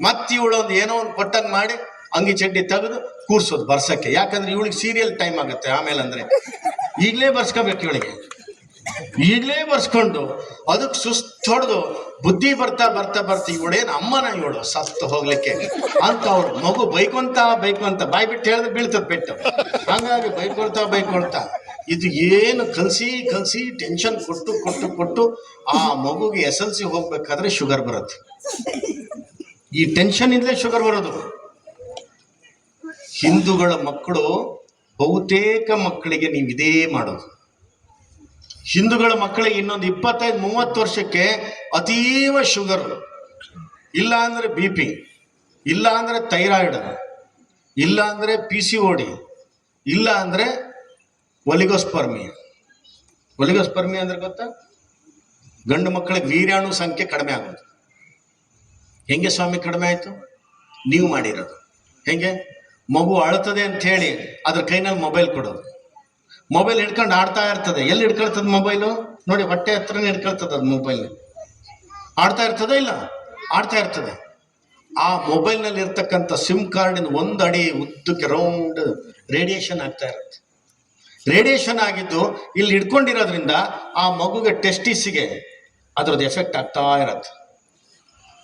Speaker 2: ಮತ್ತೆ ಇವಳೊಂದು ಏನೋ ಒಂದು ಕೊಟ್ಟಂಗೆ ಮಾಡಿ ಅಂಗಿ ಚಡ್ಡಿ ತೆಗೆದು ಕೂರ್ಸೋದು ಬರ್ಸಕ್ಕೆ. ಯಾಕಂದ್ರೆ ಇವಳಿಗೆ ಸೀರಿಯಲ್ ಟೈಮ್ ಆಗುತ್ತೆ ಆಮೇಲೆ. ಅಂದ್ರೆ ಈಗಲೇ ಬರ್ಸ್ಕೋಬೇಕು ಇವಳಿಗೆ, ಈಗಲೇ ಬರ್ಸ್ಕೊಂಡು ಅದಕ್ಕೆ ಸುಸ್ತು ಹೊಡೆದು ಬುದ್ಧಿ ಬರ್ತಾ ಇವಳೇನು ಅಮ್ಮನ ಇವಳು ಸತ್ತು ಹೋಗ್ಲಿಕ್ಕೆ ಅಂತ ಅವಳು ಮಗು ಬೈಕೊಂತ ಬಾಯ್ ಬಿಟ್ಟು ಹೇಳಿದ್ರೆ ಬೀಳ್ತದ ಪೆಟ್ಟು. ಹಂಗಾಗಿ ಬೈಕೊಳ್ತಾ ಇದು ಏನು ಕಲಸಿ ಟೆನ್ಷನ್ ಕೊಟ್ಟು ಆ ಮಗುಗೆ SLC ಹೋಗ್ಬೇಕಾದ್ರೆ ಶುಗರ್ ಬರುತ್ತೆ. ಈ ಟೆನ್ಷನ್ ಇಂದಲೇ ಶುಗರ್ ಬರೋದು. ಹಿಂದೂಗಳ ಮಕ್ಕಳು ಬಹುತೇಕ ಮಕ್ಕಳಿಗೆ ನೀವು ಇದೇ ಮಾಡೋದು. ಹಿಂದೂಗಳ ಮಕ್ಕಳಿಗೆ ಇನ್ನೊಂದು 25-30 ವರ್ಷಕ್ಕೆ ಅತೀವ ಶುಗರ್, ಇಲ್ಲ ಅಂದ್ರೆ BP, ಇಲ್ಲ ಅಂದ್ರೆ ಥೈರಾಯ್ಡ್, ಇಲ್ಲ ಅಂದ್ರೆ PCOD, ಇಲ್ಲ ಅಂದ್ರೆ ಒಲಿಗೋಸ್ಪರ್ಮಿ ಅಂದ್ರೆ ಗೊತ್ತಾ? ಗಂಡು ಮಕ್ಕಳಿಗೆ ವೀರ್ಯಾಣು ಸಂಖ್ಯೆ ಕಡಿಮೆ ಆಗೋದು. ಹೆಂಗೆ ಸ್ವಾಮಿ ಕಡಿಮೆ ಆಯ್ತು? ನೀವು ಮಾಡಿರೋದು. ಹೆಂಗೆ? ಮಗು ಅಳ್ತದೆ ಅಂತ ಹೇಳಿ ಅದ್ರ ಕೈನಲ್ಲಿ ಮೊಬೈಲ್ ಕೊಡೋದು. ಮೊಬೈಲ್ ಹಿಡ್ಕೊಂಡು ಆಡ್ತಾ ಇರ್ತದೆ. ಎಲ್ಲಿ ಹಿಡ್ಕೊಳ್ತದೆ ಮೊಬೈಲು? ನೋಡಿ, ಹೊಟ್ಟೆ ಹತ್ರನೇ ಹಿಡ್ಕೊಳ್ತದೆ ಅದು. ಮೊಬೈಲ್ ಆಡ್ತಾ ಇರ್ತದೆ, ಇಲ್ಲ ಆಡ್ತಾ ಇರ್ತದೆ. ಆ ಮೊಬೈಲ್ನಲ್ಲಿ ಇರ್ತಕ್ಕಂಥ ಸಿಮ್ ಕಾರ್ಡಿನ 1 ಅಡಿ ಉದ್ದಕ್ಕೆ ರೌಂಡ್ ರೇಡಿಯೇಷನ್ ಆಗ್ತಾ ಇರುತ್ತೆ. ರೇಡಿಯೇಷನ್ ಆಗಿದ್ದು ಇಲ್ಲಿ ಹಿಡ್ಕೊಂಡಿರೋದ್ರಿಂದ ಆ ಮಗುಗೆ ಟೆಸ್ಟಿಸ್ಗೆ ಅದ್ರದ್ದು ಎಫೆಕ್ಟ್ ಆಗ್ತಾ ಇರತ್ತೆ.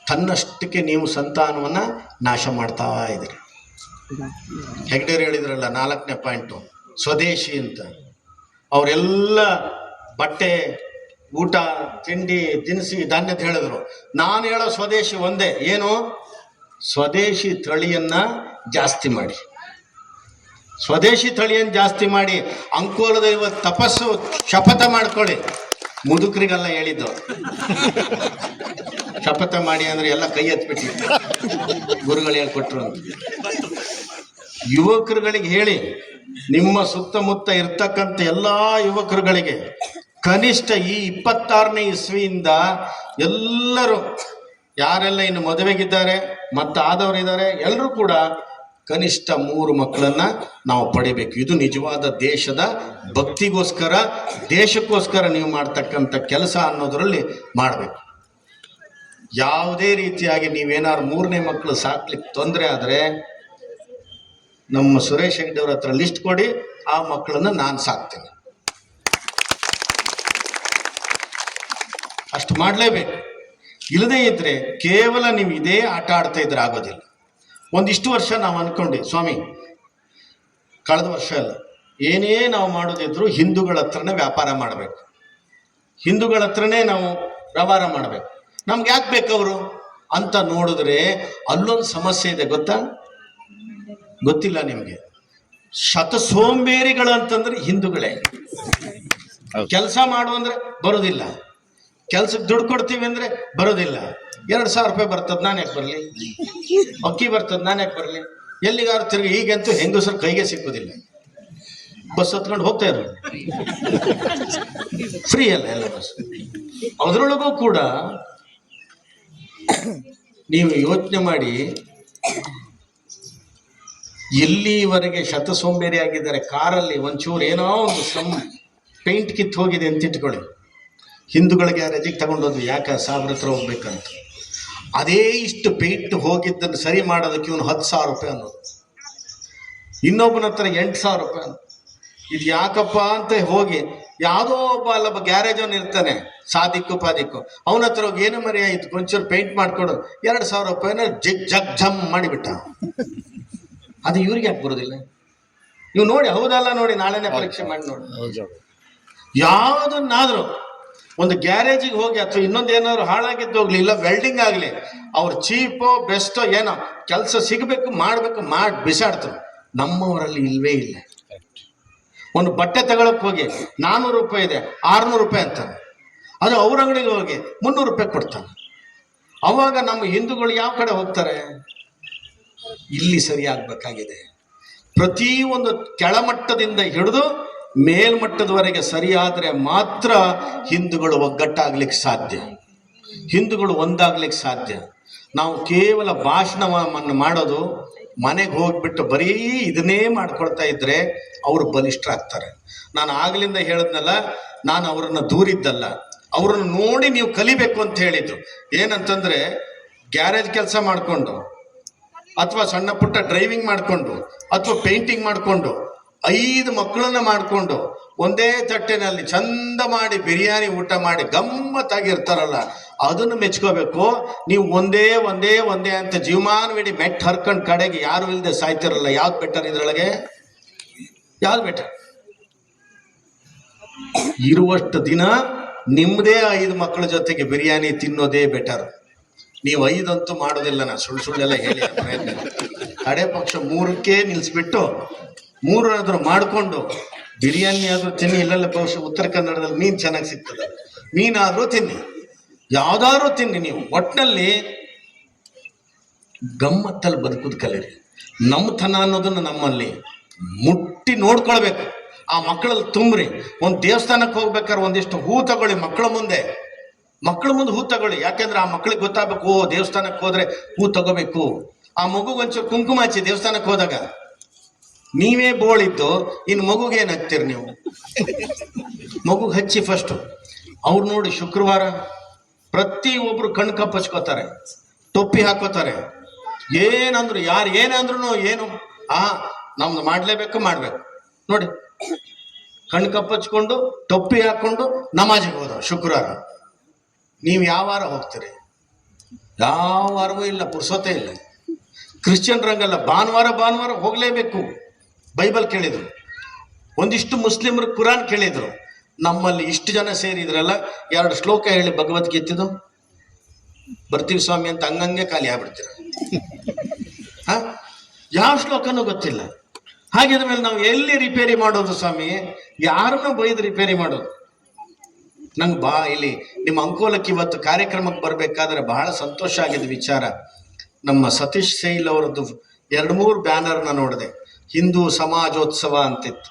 Speaker 2: ತನ್ನಷ್ಟಕ್ಕೆ ನೀವು ಸಂತಾನವನ್ನ ನಾಶ ಮಾಡ್ತಾ ಇದ್ದೀರಿ. ಹೆಗ್ಡೇರ್ ಹೇಳಿದ್ರಲ್ಲ 4ನೇ ಪಾಯಿಂಟು, ಸ್ವದೇಶಿ ಅಂತ. ಅವರೆಲ್ಲ ಬಟ್ಟೆ, ಊಟ, ತಿಂಡಿ, ದಿನಸಿ, ಧಾನ್ಯದ ಹೇಳಿದ್ರು. ನಾನು ಹೇಳೋ ಸ್ವದೇಶಿ ಒಂದೇ, ಏನು? ಸ್ವದೇಶಿ ತಳಿಯನ್ನ ಜಾಸ್ತಿ ಮಾಡಿ. ಸ್ವದೇಶಿ ತಳಿಯನ್ನು ಜಾಸ್ತಿ ಮಾಡಿ ಅಂಕೋಲದ ಇವತ್ತು ತಪಸ್ಸು ಶಪಥ ಮಾಡ್ಕೊಳ್ಳಿ. ಮುದುಕರಿಗೆಲ್ಲ ಹೇಳಿದ್ದು ಶಪಥ ಮಾಡಿ ಅಂದ್ರೆ ಎಲ್ಲ ಕೈ ಎತ್ಬಿಟ್ಟಿ, ಗುರುಗಳು ಹೇಳ್ಕೊಟ್ರು ಅಂತ. ಯುವಕರುಗಳಿಗೆ ಹೇಳಿ, ನಿಮ್ಮ ಸುತ್ತಮುತ್ತ ಇರ್ತಕ್ಕಂಥ ಎಲ್ಲಾ ಯುವಕರುಗಳಿಗೆ ಕನಿಷ್ಠ ಈ 26ನೇ ಇಸ್ವಿಯಿಂದ ಎಲ್ಲರೂ ಯಾರೆಲ್ಲ ಇನ್ನು ಮದುವೆಗಿದ್ದಾರೆ ಮತ್ತು ಆದವರಿದ್ದಾರೆ ಎಲ್ಲರೂ ಕೂಡ ಕನಿಷ್ಠ 3 ಮಕ್ಕಳನ್ನ ನಾವು ಪಡಿಬೇಕು. ಇದು ನಿಜವಾದ ದೇಶದ ಭಕ್ತಿಗೋಸ್ಕರ, ದೇಶಕ್ಕೋಸ್ಕರ ನೀವು ಮಾಡ್ತಕ್ಕಂಥ ಕೆಲಸ ಅನ್ನೋದರಲ್ಲಿ ಮಾಡಬೇಕು. ಯಾವುದೇ ರೀತಿಯಾಗಿ ನೀವೇನಾದ್ರು 3ನೇ ಮಕ್ಕಳು ಸಾಕ್ಲಿಕ್ಕೆ ತೊಂದರೆ ಆದರೆ ನಮ್ಮ ಸುರೇಶ್ ಹೆಗ್ಡೆಯವ್ರ ಹತ್ರ ಲಿಸ್ಟ್ ಕೊಡಿ, ಆ ಮಕ್ಕಳನ್ನ ನಾನು ಸಾಕ್ತೇನೆ. ಅಷ್ಟು ಮಾಡಲೇಬೇಕು. ಇಲ್ಲದೇ ಇದ್ರೆ ಕೇವಲ ನೀವು ಇದೇ ಆಟ ಆಡ್ತಾ ಇದ್ರೆ ಆಗೋದಿಲ್ಲ. ಒಂದಿಷ್ಟು ವರ್ಷ ನಾವು ಅಂದ್ಕೊಂಡೆ ಸ್ವಾಮಿ, ಕಳೆದ ವರ್ಷ ಅಲ್ಲ, ಏನೇ ನಾವು ಮಾಡೋದಿದ್ರು ಹಿಂದೂಗಳ ಹತ್ರನೇ ವ್ಯಾಪಾರ ಮಾಡಬೇಕು, ಹಿಂದೂಗಳ ಹತ್ರನೇ ನಾವು ವ್ಯವಹಾರ ಮಾಡಬೇಕು, ನಮ್ಗೆ ಯಾಕೆ ಬೇಕವರು ಅಂತ ನೋಡಿದ್ರೆ ಅಲ್ಲೊಂದು ಸಮಸ್ಯೆ ಇದೆ ಗೊತ್ತಾ? ಗೊತ್ತಿಲ್ಲ ನಿಮಗೆ. ಶತಸೋಂಬೇರಿಗಳಂತಂದ್ರೆ ಹಿಂದೂಗಳೇ. ಕೆಲಸ ಮಾಡು ಅಂದ್ರೆ ಬರೋದಿಲ್ಲ, ಕೆಲ್ಸಕ್ಕೆ ದುಡ್ಡು ಕೊಡ್ತೀವಿ ಅಂದ್ರೆ ಬರೋದಿಲ್ಲ. 2,000 ರೂಪಾಯಿ ಬರ್ತದೆ, ನಾನು ಯಾಕೆ ಬರಲಿ? ಅಕ್ಕಿ ಬರ್ತದೆ, ನಾನು ಯಾಕೆ ಬರಲಿ? ಎಲ್ಲಿಗಾರು ತಿರುಗಿ. ಈಗಂತೂ ಹೆಂಗಸರು ಕೈಗೆ ಸಿಕ್ಕುದಿಲ್ಲ, ಬಸ್ ಹತ್ಕೊಂಡು ಹೋಗ್ತಾ ಇದ್ರು, ಫ್ರೀ ಅಲ್ಲ ಎಲ್ಲ ಬಸ್. ಅದರೊಳಗೂ ಕೂಡ ನೀವು ಯೋಚನೆ ಮಾಡಿ, ಎಲ್ಲಿವರೆಗೆ ಶತಸೋಂಬೇರಿ ಆಗಿದ್ದಾರೆ. ಕಾರಲ್ಲಿ ಒಂಚೂರು ಏನೋ ಒಂದು ಪೇಂಟ್ ಕಿತ್ತು ಹೋಗಿದೆ ಅಂತ ಇಟ್ಕೊಳ್ಳಿ, ಹಿಂದೂಗಳಿಗೆ ರಜೆಗೆ ತಗೊಂಡೋದ್ವಿ, ಯಾಕೆ 1,000 ಹತ್ರ ಹೋಗ್ಬೇಕಂತ. ಅದೇ ಇಷ್ಟು ಪೇಂಟ್ ಹೋಗಿದ್ದನ್ನು ಸರಿ ಮಾಡೋದಕ್ಕೆ ಇವನು 10,000 ರೂಪಾಯಿ ಅನ್ನೋದು, ಇನ್ನೊಬ್ಬನ ಹತ್ರ 8,000 ರೂಪಾಯಿ ಅನ್ನೋದು. ಇದು ಯಾಕಪ್ಪ ಅಂತ ಹೋಗಿ ಯಾವುದೋ ಒಬ್ಬ ಅಲ್ಲೊಬ್ಬ ಗ್ಯಾರೇಜ್ ಅವನು ಇರ್ತಾನೆ, ಸಾದಿಕ್ಕು ಪಾದಿಕ್ಕು, ಅವನ ಹತ್ರ ಹೋಗಿ ಏನು ಮರಿ ಆಯ್ತು ಒಂಚೂರು ಪೇಂಟ್ ಮಾಡಿಕೊಡು, 2,000 ರೂಪಾಯಿನ ಜಗ್ ಜಮ್ ಮಾಡಿಬಿಟ್ಟ. ಅದು ಇವ್ರಿಗೆ ಯಾಕೆ ಬರೋದಿಲ್ಲ? ನೀವು ನೋಡಿ, ಹೌದಲ್ಲ ನೋಡಿ, ನಾಳೆನೇ ಪರೀಕ್ಷೆ ಮಾಡಿ ನೋಡಿ. ಯಾವುದನ್ನಾದ್ರೂ ಒಂದು ಗ್ಯಾರೇಜಿಗೆ ಹೋಗಿ ಅಥವಾ ಇನ್ನೊಂದೇನಾದ್ರು ಹಾಳಾಗಿದ್ದು ಹೋಗ್ಲಿ, ಇಲ್ಲ ವೆಲ್ಡಿಂಗ್ ಆಗಲಿ, ಅವ್ರು ಚೀಪೋ ಬೆಸ್ಟೋ ಏನೋ ಕೆಲಸ ಸಿಗಬೇಕು, ಮಾಡಬೇಕು, ಮಾಡಿ ಬಿಸಾಡ್ತಾರೆ. ನಮ್ಮವರಲ್ಲಿ ಇಲ್ವೇ ಇಲ್ಲ. ಒಂದು ಬಟ್ಟೆ ತಗೊಳಕ್ ಹೋಗಿ 400 ರೂಪಾಯಿ ಇದೆ, 600 ರೂಪಾಯಿ ಅಂತಾನೆ. ಅದು ಅವ್ರ ಅಂಗಡಿಗೆ ಹೋಗಿ 300 ರೂಪಾಯಿ ಕೊಡ್ತಾನೆ. ಅವಾಗ ನಮ್ಮ ಹಿಂದೂಗಳು ಯಾವ ಕಡೆ ಹೋಗ್ತಾರೆ? ಇಲ್ಲಿ ಸರಿಯಾಗಬೇಕಾಗಿದೆ. ಪ್ರತಿಯೊಂದು ಕೆಳಮಟ್ಟದಿಂದ ಹಿಡಿದು ಮೇಲ್ಮಟ್ಟದವರೆಗೆ ಸರಿಯಾದರೆ ಮಾತ್ರ ಹಿಂದೂಗಳು ಒಗ್ಗಟ್ಟಾಗ್ಲಿಕ್ಕೆ ಸಾಧ್ಯ, ಹಿಂದೂಗಳು ಒಂದಾಗ್ಲಿಕ್ಕೆ ಸಾಧ್ಯ. ನಾವು ಕೇವಲ ಭಾಷಣವನ್ನು ಮಾಡೋದು, ಮನೆಗೆ ಹೋಗ್ಬಿಟ್ಟು ಬರೀ ಇದನ್ನೇ ಮಾಡ್ಕೊಳ್ತಾ ಇದ್ರೆ ಅವರು ಬಲಿಷ್ಠರಾಗ್ತಾರೆ. ನಾನು ಆಗ್ಲಿಂದ ಹೇಳಿದ್ನಲ್ಲ, ನಾನು ಅವರನ್ನು ದೂರಿದ್ದಲ್ಲ, ಅವರನ್ನು ನೋಡಿ ನೀವು ಕಲಿಬೇಕು ಅಂತ ಹೇಳಿದ್ದು. ಏನಂತಂದ್ರೆ, ಗ್ಯಾರೇಜ್ ಕೆಲಸ ಮಾಡಿಕೊಂಡು ಅಥವಾ ಸಣ್ಣ ಪುಟ್ಟ ಡ್ರೈವಿಂಗ್ ಮಾಡಿಕೊಂಡು ಅಥವಾ ಪೇಂಟಿಂಗ್ ಮಾಡಿಕೊಂಡು 5 ಮಕ್ಕಳನ್ನ ಮಾಡಿಕೊಂಡು ಒಂದೇ ತಟ್ಟೆನಲ್ಲಿ ಚಂದ ಮಾಡಿ ಬಿರಿಯಾನಿ ಊಟ ಮಾಡಿ ಗಮ್ಮತ್ತಾಗಿರ್ತಾರಲ್ಲ, ಅದನ್ನು ಮೆಚ್ಕೋಬೇಕು. ನೀವು ಒಂದೇ ಒಂದೇ ಒಂದೇ ಅಂತ ಜೀವಮಾನವಿಡೀ ಮೆಟ್ಟು ಹರ್ಕೊಂಡು ಕಡೆಗೆ ಯಾರು ಇಲ್ಲದೆ ಸಾಯ್ತಿರಲ್ಲ. ಯಾವ್ದು ಬೆಟರ್ ಇದ್ರೊಳಗೆ? ಯಾವ್ದು ಬೆಟರ್? ಇರುವಷ್ಟು ದಿನ ನಿಮ್ಮದೇ 5 ಮಕ್ಕಳ ಜೊತೆಗೆ ಬಿರಿಯಾನಿ ತಿನ್ನೋದೇ ಬೆಟರ್. ನೀವು 5 ಅಂತೂ ಮಾಡೋದಿಲ್ಲ, ನಾನು ಸುಳ್ಳೆಲ್ಲ ಹೇಳಿ ಕಡೆ ಪಕ್ಷ 3ಕ್ಕೆ ನಿಲ್ಲಿಸ್ಬಿಟ್ಟು 3 ಮಾಡಿಕೊಂಡು ಬಿರಿಯಾನಿ ಆದರೂ ತಿನ್ನಿ. ಇಲ್ಲೆಲ್ಲ ಬಹುಶಃ ಉತ್ತರ ಕನ್ನಡದಲ್ಲಿ ಮೀನು ಚೆನ್ನಾಗಿ ಸಿಗ್ತದೆ, ಮೀನಾದರೂ ತಿನ್ನಿ, ಯಾವ್ದಾದ್ರೂ ತಿನ್ನಿ. ನೀವು ಒಟ್ಟಿನಲ್ಲಿ ಗಮ್ಮತ್ತಲ್ಲಿ ಬದುಕುದು ಕಲೀರಿ. ನಮ್ಮತನ ಅನ್ನೋದನ್ನು ನಮ್ಮಲ್ಲಿ ಮುಟ್ಟಿ ನೋಡ್ಕೊಳ್ಬೇಕು. ಆ ಮಕ್ಕಳಲ್ಲಿ ತುಂಬ್ರಿ. ಒಂದು ದೇವಸ್ಥಾನಕ್ಕೆ ಹೋಗ್ಬೇಕಾದ್ರೆ ಒಂದಿಷ್ಟು ಹೂ ತಗೊಳ್ಳಿ, ಮಕ್ಕಳ ಮುಂದೆ ಹೂ ತಗೊಳ್ಳಿ. ಯಾಕೆಂದ್ರೆ ಆ ಮಕ್ಕಳಿಗೆ ಗೊತ್ತಾಗಬೇಕು, ಓ ದೇವಸ್ಥಾನಕ್ಕೆ ಹೋದ್ರೆ ಹೂ ತಗೋಬೇಕು. ಆ ಮಗುಗೆ ಒಂಚೂರು ಕುಂಕುಮ ಹಚ್ಚಿ ದೇವಸ್ಥಾನಕ್ಕೆ ಹೋದಾಗ. ನೀವೇ ಬೋಳಿದ್ದು ಇನ್ನು ಮಗುಗೆ ಏನು ಹಚ್ತೀರಿ ನೀವು? ಮಗುಗೆ ಹಚ್ಚಿ ಫಸ್ಟು. ಅವ್ರು ನೋಡಿ ಶುಕ್ರವಾರ ಪ್ರತಿ ಒಬ್ರು ಕಣ್ಣು ಕಪ್ಪು ಹಚ್ಕೋತಾರೆ, ಟೊಪ್ಪಿ ಹಾಕೋತಾರೆ. ಏನಂದ್ರು ಯಾರು ಏನಂದ್ರು ಏನು ನಮ್ದು ಮಾಡ್ಲೇಬೇಕು ನೋಡಿ. ಕಣ್ಣು ಕಪ್ಪು ಹಚ್ಕೊಂಡು ಟೊಪ್ಪಿ ಹಾಕೊಂಡು ನಮಾಜಿಗೆ ಹೋದ ಶುಕ್ರವಾರ. ನೀವು ಯಾವ ವಾರ ಹೋಗ್ತೀರಿ? ಯಾವ ವಾರವೂ ಇಲ್ಲ, ಪುರ್ಸೊತ್ತೇ ಇಲ್ಲ. ಕ್ರಿಶ್ಚಿಯನ್ ರಂಗಲ್ಲ, ಭಾನುವಾರ ಹೋಗ್ಲೇಬೇಕು. ಬೈಬಲ್ ಕೇಳಿದ್ರು, ಒಂದಿಷ್ಟು ಮುಸ್ಲಿಮರು ಕುರಾನ್ ಕೇಳಿದ್ರು. ನಮ್ಮಲ್ಲಿ ಇಷ್ಟು ಜನ ಸೇರಿದ್ರಲ್ಲ, 2 ಶ್ಲೋಕ ಹೇಳಿ ಭಗವದ್ಗೀತೆದು ಬರ್ತೀವಿ ಸ್ವಾಮಿ ಅಂತ ಹಂಗಂಗೆ ಖಾಲಿ ಆಗ್ಬಿಡ್ತೀರ. ಯಾವ ಶ್ಲೋಕನೂ ಗೊತ್ತಿಲ್ಲ. ಹಾಗಿದ ಮೇಲೆ ನಾವು ಎಲ್ಲಿ ರಿಪೇರಿ ಮಾಡೋದು ಸ್ವಾಮಿ? ಯಾರನ್ನೂ ಬೈದು ರಿಪೇರಿ ಮಾಡೋದು? ನಂಗೆ ಇಲ್ಲಿ ನಿಮ್ಮ ಅಂಕೋಲಕ್ಕೆ ಇವತ್ತು ಕಾರ್ಯಕ್ರಮಕ್ಕೆ ಬರಬೇಕಾದ್ರೆ ಬಹಳ ಸಂತೋಷ ಆಗಿದ್ದ ವಿಚಾರ. ನಮ್ಮ ಸತೀಶ್ ಸೈಲ್ ಅವರದ್ದು 2-3 ಬ್ಯಾನರ್ನ ನೋಡಿದೆ, ಹಿಂದೂ ಸಮಾಜೋತ್ಸವ ಅಂತಿತ್ತು.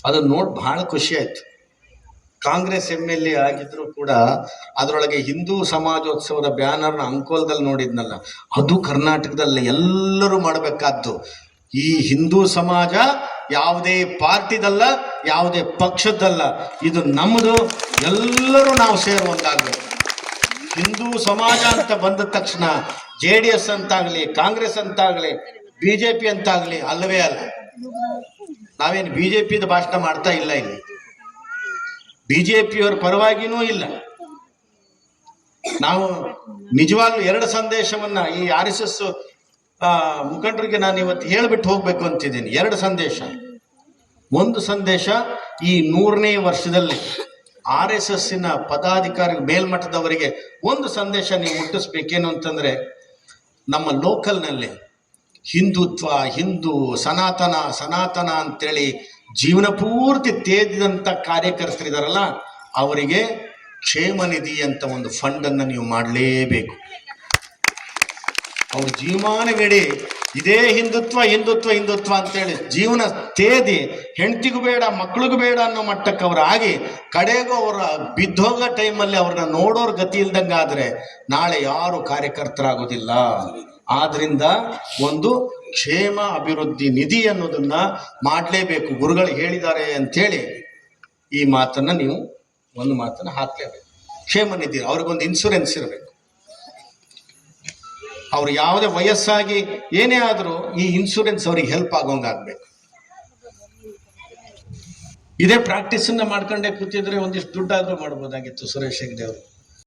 Speaker 2: ಅದನ್ನು ನೋಡಿ ಬಹಳ ಖುಷಿ ಆಯ್ತು. ಕಾಂಗ್ರೆಸ್ MLA ಆಗಿದ್ರು ಕೂಡ ಅದರೊಳಗೆ ಹಿಂದೂ ಸಮಾಜೋತ್ಸವದ ಬ್ಯಾನರ್ನ ಅಂಕೋಲದಲ್ಲಿ ನೋಡಿದ್ನಲ್ಲ, ಅದು ಕರ್ನಾಟಕದಲ್ಲಿ ಎಲ್ಲರೂ ಮಾಡಬೇಕಾದ್ದು. ಈ ಹಿಂದೂ ಸಮಾಜ ಯಾವುದೇ ಪಾರ್ಟಿದಲ್ಲ, ಯಾವುದೇ ಪಕ್ಷದಲ್ಲ, ಇದು ನಮ್ಮದು. ಎಲ್ಲರೂ ನಾವು ಸೇರುವಂತಾಗಬೇಕು. ಹಿಂದೂ ಸಮಾಜ ಅಂತ ಬಂದ ತಕ್ಷಣ JDS ಅಂತಾಗಲಿ, ಕಾಂಗ್ರೆಸ್ ಅಂತಾಗಲಿ, BJP ಅಂತಾಗಲಿ ಅಲ್ಲವೇ ಅಲ್ಲ. ನಾವೇನು BJPದ ಭಾಷಣ ಮಾಡ್ತಾ ಇಲ್ಲ ಇಲ್ಲಿ, BJPಯವ್ರ ಪರವಾಗಿನೂ ಇಲ್ಲ. ನಾವು ನಿಜವಾಗ್ಲೂ ಎರಡು ಸಂದೇಶವನ್ನ ಈ RSS ಮುಖಂಡರಿಗೆ ನಾನು ಇವತ್ತು ಹೇಳ್ಬಿಟ್ಟು ಹೋಗ್ಬೇಕು ಅಂತಿದ್ದೀನಿ. ಎರಡು ಸಂದೇಶ. ಒಂದು ಸಂದೇಶ, ಈ 100ನೇ ವರ್ಷದಲ್ಲಿ RSSನ ಪದಾಧಿಕಾರಿ ಮೇಲ್ಮಟ್ಟದವರಿಗೆ ಒಂದು ಸಂದೇಶ ನೀವು ಮುಟ್ಟಿಸ್ಬೇಕೇನು ಅಂತಂದ್ರೆ, ನಮ್ಮ ಲೋಕಲ್ನಲ್ಲಿ ಹಿಂದುತ್ವ, ಹಿಂದೂ, ಸನಾತನ ಅಂತೇಳಿ ಜೀವನ ಪೂರ್ತಿ ತೇದಿದಂಥ ಕಾರ್ಯಕರ್ತರಿದಾರಲ್ಲ, ಅವರಿಗೆ ಕ್ಷೇಮ ನಿಧಿ ಅಂತ ಒಂದು ಫಂಡನ್ನು ನೀವು ಮಾಡಲೇಬೇಕು. ಅವ್ರ ಜೀವಮಾನವಿಡೀ ಇದೇ ಹಿಂದುತ್ವ ಅಂತೇಳಿ ಜೀವನ ತೇದಿ ಹೆಂಡತಿಗೂ ಬೇಡ ಮಕ್ಕಳಿಗೂ ಬೇಡ ಅನ್ನೋ ಮಟ್ಟಕ್ಕೆ ಅವ್ರು ಆಗಿ ಕಡೆಗೂ ಅವರ ಬಿದ್ದೋಗೋ ಟೈಮಲ್ಲಿ ಅವ್ರನ್ನ ನೋಡೋರ್ ಗತಿ ಇಲ್ದಂಗಾದ್ರೆ ನಾಳೆ ಯಾರು ಕಾರ್ಯಕರ್ತರಾಗೋದಿಲ್ಲ. ಆದ್ರಿಂದ ಒಂದು ಕ್ಷೇಮ ಅಭಿವೃದ್ಧಿ ನಿಧಿ ಅನ್ನೋದನ್ನ ಮಾಡಲೇಬೇಕು. ಗುರುಗಳು ಹೇಳಿದ್ದಾರೆ ಅಂಥೇಳಿ ಈ ಮಾತನ್ನ ನೀವು ಒಂದು ಮಾತನ್ನ ಹಾಕ್ಲೇಬೇಕು. ಕ್ಷೇಮ ನಿಧಿ, ಅವ್ರಿಗೊಂದು ಇನ್ಶೂರೆನ್ಸ್ ಇರಬೇಕು. ಅವ್ರು ಯಾವುದೇ ವಯಸ್ಸಾಗಿ ಏನೇ ಆದರೂ ಈ ಇನ್ಶೂರೆನ್ಸ್ ಅವ್ರಿಗೆ ಹೆಲ್ಪ್ ಆಗೋಂಗಾಗ್ಬೇಕು. ಇದೇ ಪ್ರಾಕ್ಟೀಸನ್ನ ಮಾಡ್ಕೊಂಡೇ ಕೂತಿದ್ರೆ ಒಂದಿಷ್ಟು ದುಡ್ಡಾದ್ರೂ ಮಾಡ್ಬೋದಾಗಿತ್ತು ಸುರೇಶ್ ಹೆಗ್ಡೆ ಅವರು.